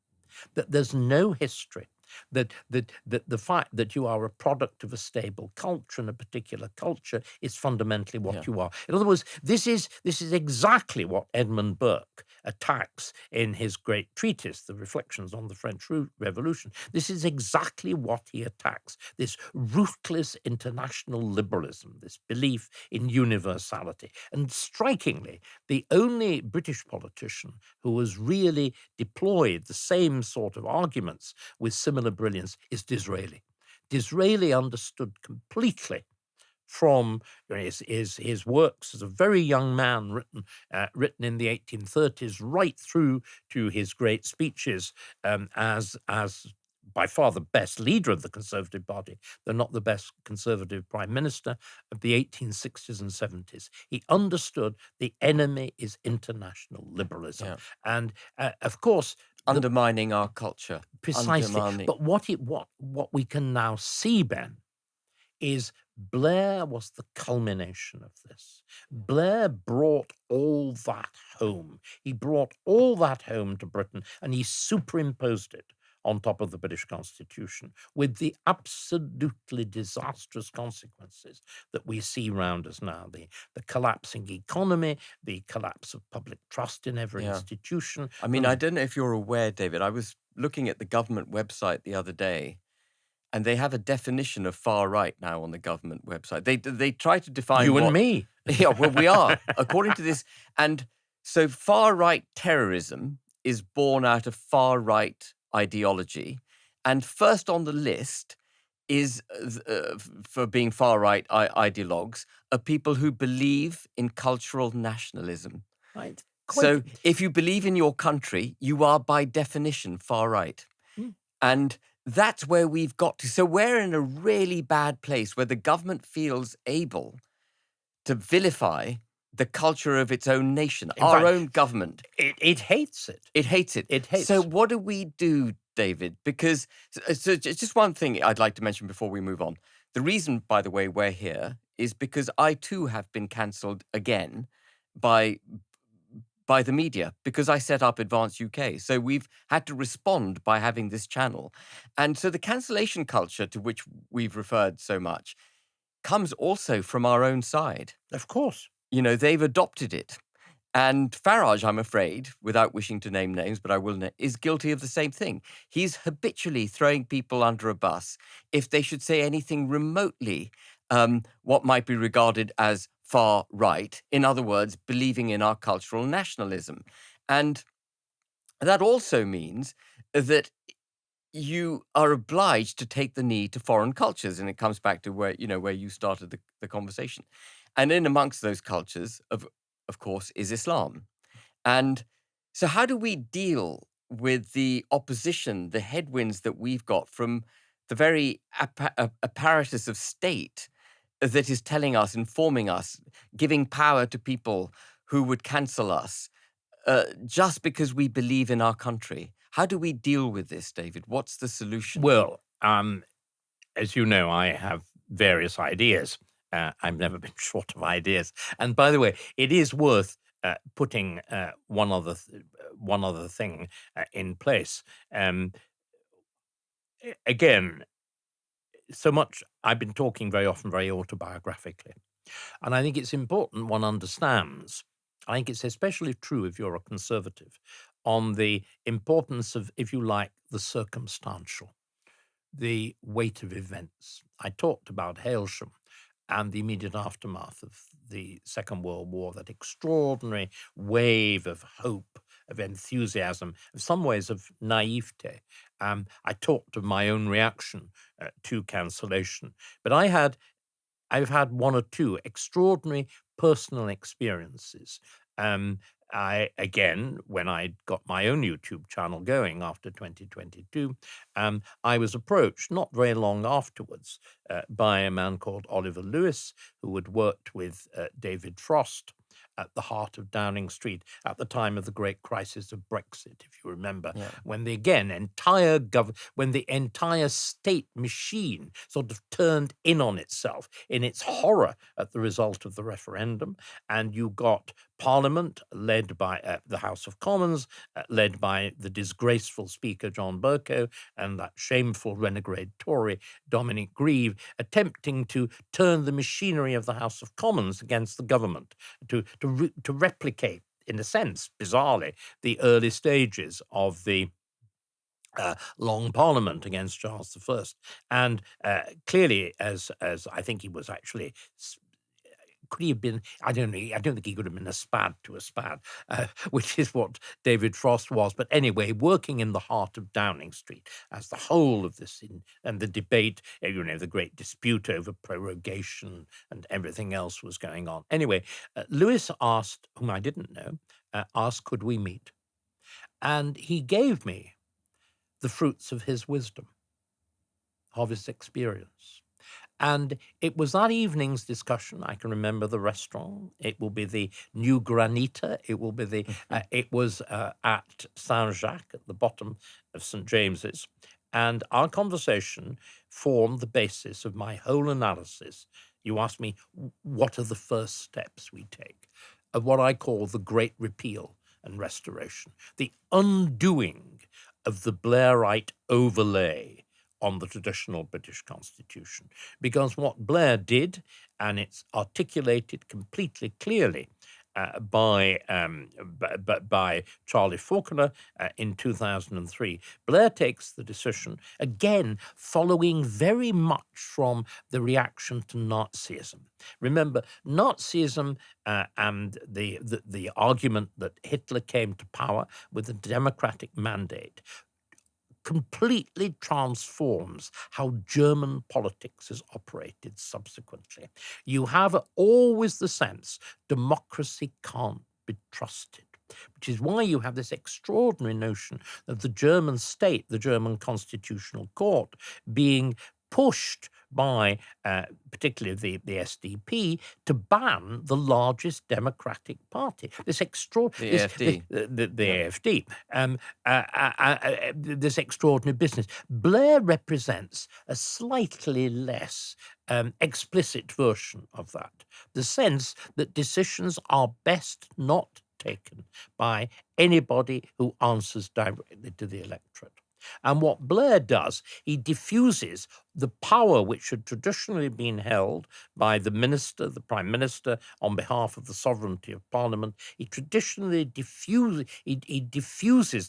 that there's no history, that the fact that you are a product of a stable culture and a particular culture is fundamentally what you are. In other words, this is exactly what Edmund Burke attacks in his great treatise, The Reflections on the French Revolution. This is exactly what he attacks, this ruthless international liberalism, this belief in universality. And strikingly, the only British politician who has really deployed the same sort of arguments with similar brilliance is Disraeli. Disraeli understood completely from his works as a very young man, written in the 1830s, right through to his great speeches as by far the best leader of the Conservative Party, though not the best Conservative Prime Minister of the 1860s and 70s. He understood the enemy is international liberalism, and of course, undermining our culture. Precisely. But what we can now see, Ben, is Blair was the culmination of this. Blair brought all that home. He brought all that home to Britain, and he superimposed it on top of the British Constitution with the absolutely disastrous consequences that we see around us now, the collapsing economy, the collapse of public trust in every institution. I mean, I don't know if you're aware, David, I was looking at the government website the other day, and they have a definition of far right now on the government website. They try to define you and me. Yeah, well, we are, according to this. And so far right terrorism is born out of far right ideology. And first on the list is, for being far-right ideologues, are people who believe in cultural nationalism. Right. So if you believe in your country, you are by definition far-right. Mm. And that's where we've got to. So we're in a really bad place where the government feels able to vilify the culture of its own nation, our own government. It hates it. It hates it. It hates. So what do we do, David? Because so just one thing I'd like to mention before we move on. The reason, by the way, we're here is because I too have been cancelled again by the media because I set up Advance UK. So we've had to respond by having this channel. And so the cancellation culture to which we've referred so much comes also from our own side. Of course. You know, they've adopted it. And Farage, I'm afraid, without wishing to name names, but I will, is guilty of the same thing. He's habitually throwing people under a bus if they should say anything remotely what might be regarded as far right. In other words, believing in our cultural nationalism. And that also means that you are obliged to take the knee to foreign cultures. And it comes back to where you started the conversation. And in amongst those cultures, of course, is Islam. And so how do we deal with the opposition, the headwinds that we've got from the very apparatus of state that is telling us, informing us, giving power to people who would cancel us just because we believe in our country? How do we deal with this, David? What's the solution? Well, as you know, I have various ideas. I've never been short of ideas. And by the way, it is worth putting one other thing in place. Again, so much I've been talking very often, very autobiographically. And I think it's important one understands, I think it's especially true if you're a conservative, on the importance of, if you like, the circumstantial, the weight of events. I talked about Hailsham and the immediate aftermath of the Second World War, that extraordinary wave of hope, of enthusiasm, in some ways of naivete. I talked of my own reaction to cancellation, but I've had one or two extraordinary personal experiences. Again, when I got my own YouTube channel going after 2022, I was approached not very long afterwards by a man called Oliver Lewis, who had worked with David Frost at the heart of Downing Street at the time of the great crisis of Brexit, if you remember, when the entire state machine sort of turned in on itself in its horror at the result of the referendum, and you got Parliament led by the House of Commons, led by the disgraceful Speaker John Bercow and that shameful renegade Tory Dominic Grieve, attempting to turn the machinery of the House of Commons against the government, to replicate, in a sense, bizarrely, the early stages of the Long Parliament against Charles I. And clearly, as I think he was actually, could he have been, I don't think he could have been a spad to a spad, which is what David Frost was. But anyway, working in the heart of Downing Street as the whole of this, and the debate, the great dispute over prorogation and everything else was going on. Anyway, Lewis asked, whom I didn't know, asked, could we meet? And he gave me the fruits of his wisdom, of his experience. And it was that evening's discussion. I can remember the restaurant. It will be the New Granita. It will be the. It was at Saint-Jacques, at the bottom of St. James's, and our conversation formed the basis of my whole analysis. You asked me, what are the first steps we take of what I call the Great Repeal and Restoration, the undoing of the Blairite overlay on the traditional British Constitution. Because what Blair did, and it's articulated completely clearly by Charlie Faulkner in 2003, Blair takes the decision, again, following very much from the reaction to Nazism. Remember, Nazism and the argument that Hitler came to power with a democratic mandate completely transforms how German politics is operated subsequently. You have always the sense democracy can't be trusted, which is why you have this extraordinary notion of the German state, the German constitutional court, being pushed by particularly the SDP to ban the largest democratic party. This extraordinary AfD. the AfD. This extraordinary business. Blair represents a slightly less explicit version of that. The sense that decisions are best not taken by anybody who answers directly to the electorate. And what Blair does, he diffuses the power which had traditionally been held by the minister, the prime minister, on behalf of the sovereignty of parliament. He traditionally diffuses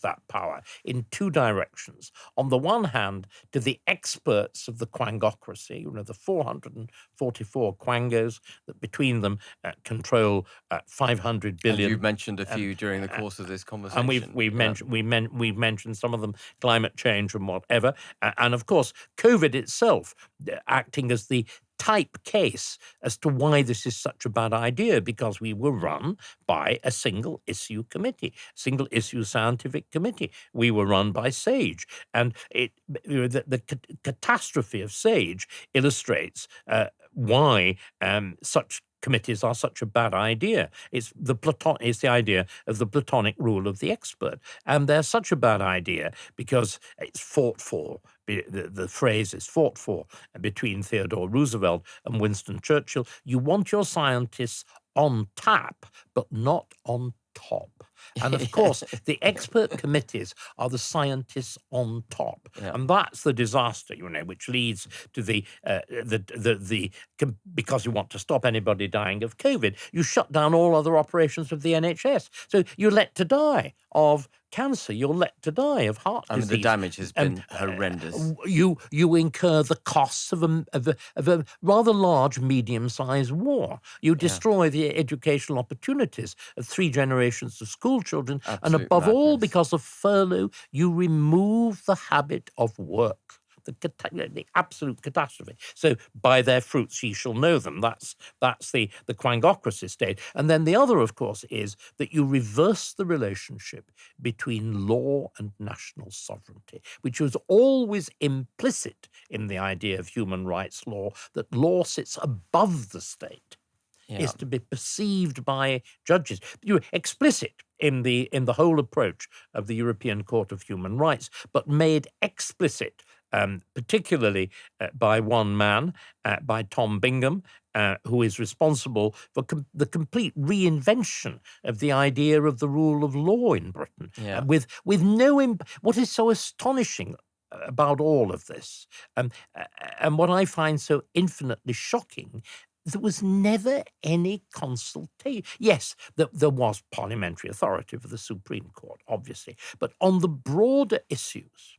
that power in two directions. On the one hand, to the experts of the quangocracy, the 444 quangos that between them control 500 billion. And you've mentioned a few during the course of this conversation. And we've mentioned some of them, climate change and whatever. And of course, COVID itself acting as the type case as to why this is such a bad idea, because we were run by a single issue committee, single issue scientific committee. We were run by SAGE. And the catastrophe of SAGE illustrates why such committees are such a bad idea. It's the idea of the Platonic rule of the expert. And they're such a bad idea because it's fought for. The phrase is fought for between Theodore Roosevelt and Winston Churchill. You want your scientists on tap, but not on top. And of course, the expert committees are the scientists on top, and that's the disaster, which leads to because you want to stop anybody dying of COVID, you shut down all other operations of the NHS. So you're let to die of cancer, you're let to die of heart disease. I mean, the damage has been horrendous. You incur the costs of a rather large, medium-sized war. You destroy the educational opportunities of 3 generations of school children, and above all, because of furlough, you remove the habit of work. The absolute catastrophe. So by their fruits ye shall know them. That's the quangocracy state. And then the other, of course, is that you reverse the relationship between law and national sovereignty, which was always implicit in the idea of human rights law, that law sits above the state. Is to be perceived by judges. You're explicit in the whole approach of the European Court of Human Rights, but made explicit particularly by one man, by Tom Bingham, who is responsible for the complete reinvention of the idea of the rule of law in Britain. With no what is so astonishing about all of this, and what I find so infinitely shocking, there was never any consultation. Yes, there was parliamentary authority for the Supreme Court, obviously, but on the broader issues,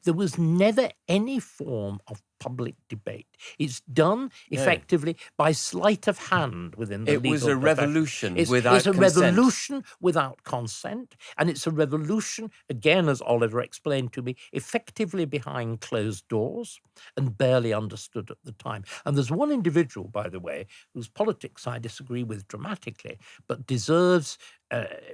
there was never any form of public debate. It's done effectively by sleight of hand within the legal profession. It was a revolution without consent. It's a revolution without consent, and it's a revolution, again, as Oliver explained to me, effectively behind closed doors and barely understood at the time. And there's one individual, by the way, whose politics I disagree with dramatically, but deserves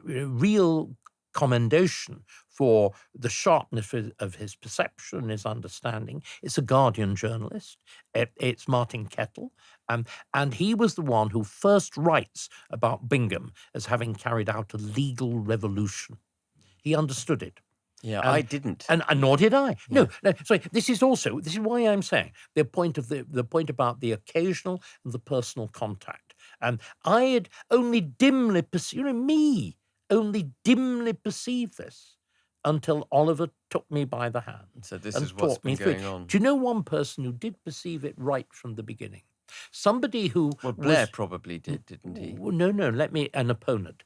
real commendation for the sharpness of his perception, his understanding. It's a Guardian journalist. It's Martin Kettle. And he was the one who first writes about Bingham as having carried out a legal revolution. He understood it. I didn't. And nor did I. No, sorry, this is why I'm saying the point about the occasional and the personal contact. And I had only dimly only dimly perceived this until Oliver took me by the hand. So this is what's been going on. Do you know one person who did perceive it right from the beginning? Somebody who... Well, Blair probably did, didn't he? No, an opponent,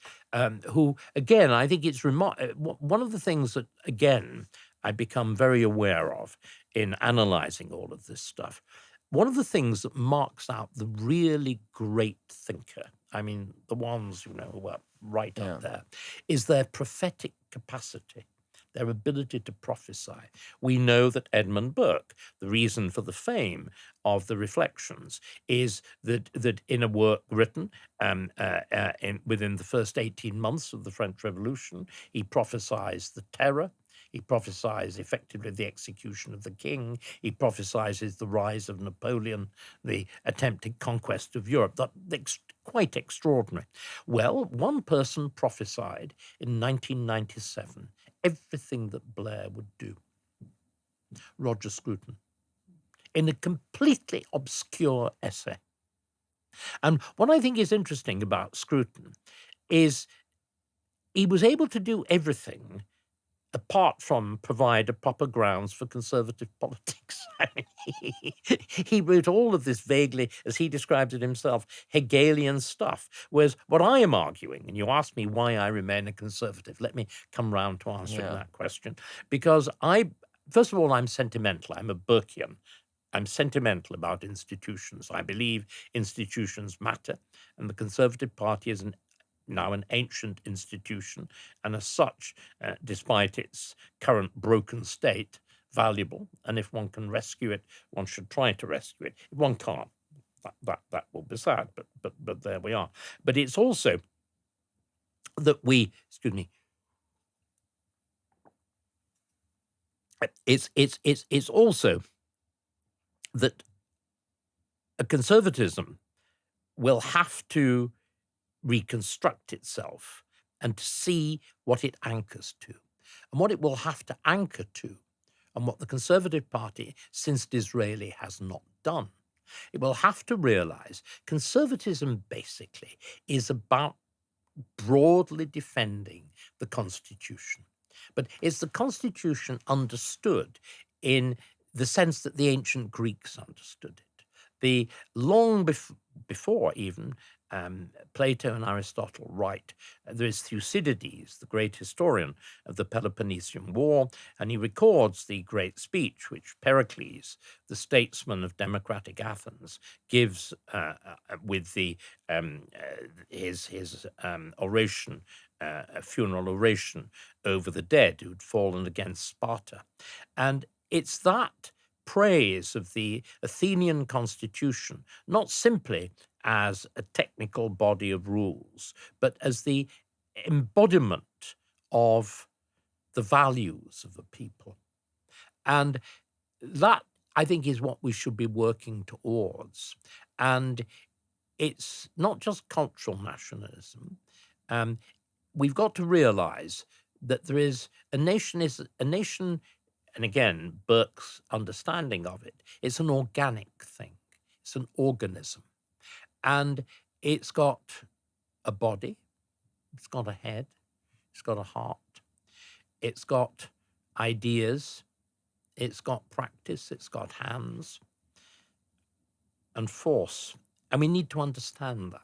who, again, I think it's one of the things that, again, I become very aware of in analysing all of this stuff. One of the things that marks out the really great thinker, I mean, the ones, who are right up there, is their prophetic capacity. their ability to prophesy. We know that Edmund Burke, the reason for the fame of the Reflections, is that in a work written within the first 18 months of the French Revolution, he prophesies the terror. He prophesies effectively the execution of the king. He prophesies the rise of Napoleon, the attempted conquest of Europe. That's quite extraordinary. Well, one person prophesied in 1997 everything that Blair would do. Roger Scruton, in a completely obscure essay. And what I think is interesting about Scruton is he was able to do everything apart from provide a proper grounds for conservative politics. I mean, he wrote all of this vaguely, as he described it himself, Hegelian stuff. Whereas what I am arguing, and you ask me why I remain a conservative, let me come round to answering that question. Because first of all, I'm sentimental. I'm a Burkean. I'm sentimental about institutions. I believe institutions matter, and the Conservative Party is now an ancient institution, and as such, despite its current broken state, valuable. And if one can rescue it, one should try to rescue it. If one can't, that will be sad. But there we are. But it's also that it's also that a conservatism will have to reconstruct itself and to see what it anchors to. And what it will have to anchor to, and what the Conservative Party since Disraeli has not done, it will have to realize conservatism basically is about broadly defending the Constitution. But it's the Constitution understood in the sense that the ancient Greeks understood it. Long before even Plato and Aristotle write, there is Thucydides, the great historian of the Peloponnesian War, and he records the great speech which Pericles, the statesman of democratic Athens, gives with his oration, a funeral oration over the dead who'd fallen against Sparta. And it's that praise of the Athenian constitution, not simply as a technical body of rules, but as the embodiment of the values of a people. And that, I think, is what we should be working towards. And it's not just cultural nationalism. We've got to realize that there is a nation, and again, Burke's understanding of it, it's an organic thing. It's an organism. And it's got a body, it's got a head, it's got a heart, it's got ideas, it's got practice, it's got hands and force. And we need to understand that.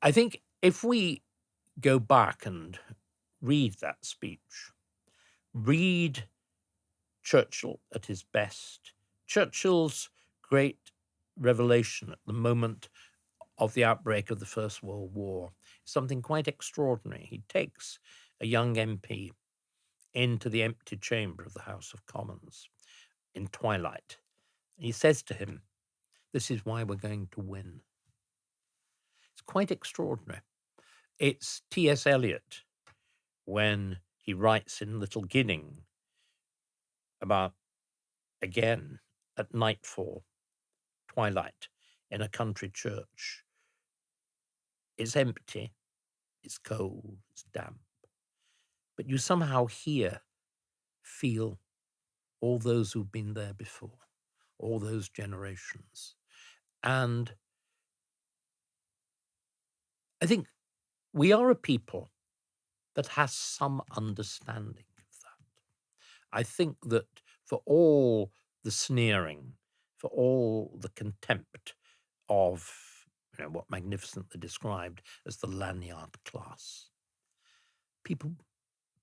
I think if we go back and read that speech, read Churchill at his best, Churchill's great revelation at the moment of the outbreak of the First World War, something quite extraordinary. He takes a young MP into the empty chamber of the House of Commons in twilight. He says to him, "This is why we're going to win." It's quite extraordinary. It's T.S. Eliot when he writes in Little Gidding about, again, at nightfall, twilight, in a country church. It's empty, it's cold, it's damp, but you somehow feel all those who've been there before, all those generations. And I think we are a people that has some understanding of that. I think that for all the sneering, for all the contempt of what magnificently described as the lanyard class, people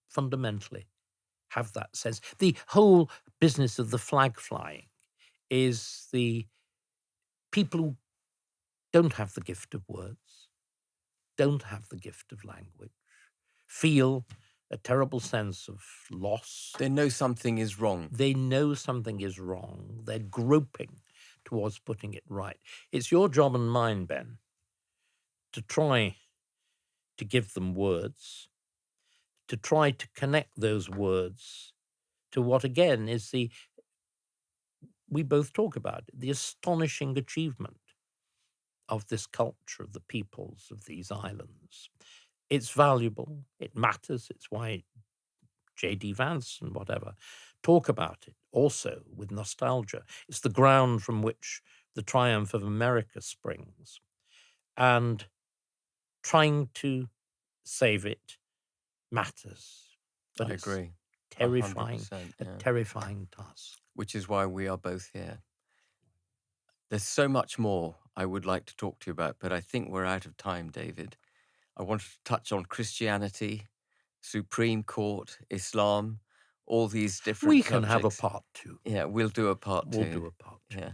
fundamentally have that sense. The whole business of the flag flying is the people who don't have the gift of words, don't have the gift of language, feel a terrible sense of loss. They know something is wrong. They know something is wrong. They're groping towards putting it right. It's your job and mine, Ben, to try to give them words, to try to connect those words to what, again, is we both talk about it, the astonishing achievement of this culture, of the peoples of these islands. It's valuable, it matters, it's why J.D. Vance and whatever talk about it also with nostalgia. It's the ground from which the triumph of America springs. And trying to save it matters. But I it's agree. terrifying, 100%, a yeah. terrifying task. Which is why we are both here. There's so much more I would like to talk to you about, but I think we're out of time, David. I wanted to touch on Christianity, Supreme Court, Islam, all these different We can have a subjects. part two. Yeah, we'll do a part two. We'll do a part two. Yeah.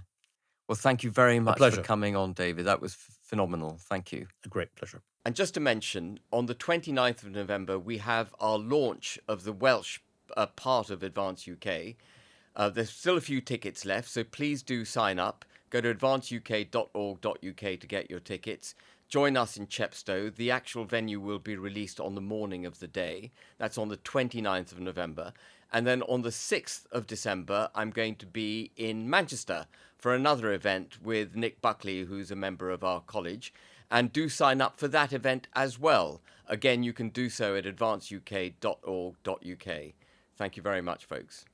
Well, thank you very much for pleasure. coming on, David. That was phenomenal. Thank you. A great pleasure. And just to mention, on the 29th of November, we have our launch of the Welsh part of Advance UK. There's still a few tickets left, so please do sign up. Go to advanceuk.org.uk to get your tickets. Join us in Chepstow. The actual venue will be released on the morning of the day. That's on the 29th of November. And then on the 6th of December, I'm going to be in Manchester for another event with Nick Buckley, who's a member of our college. And do sign up for that event as well. Again, you can do so at advanceuk.org.uk. Thank you very much, folks.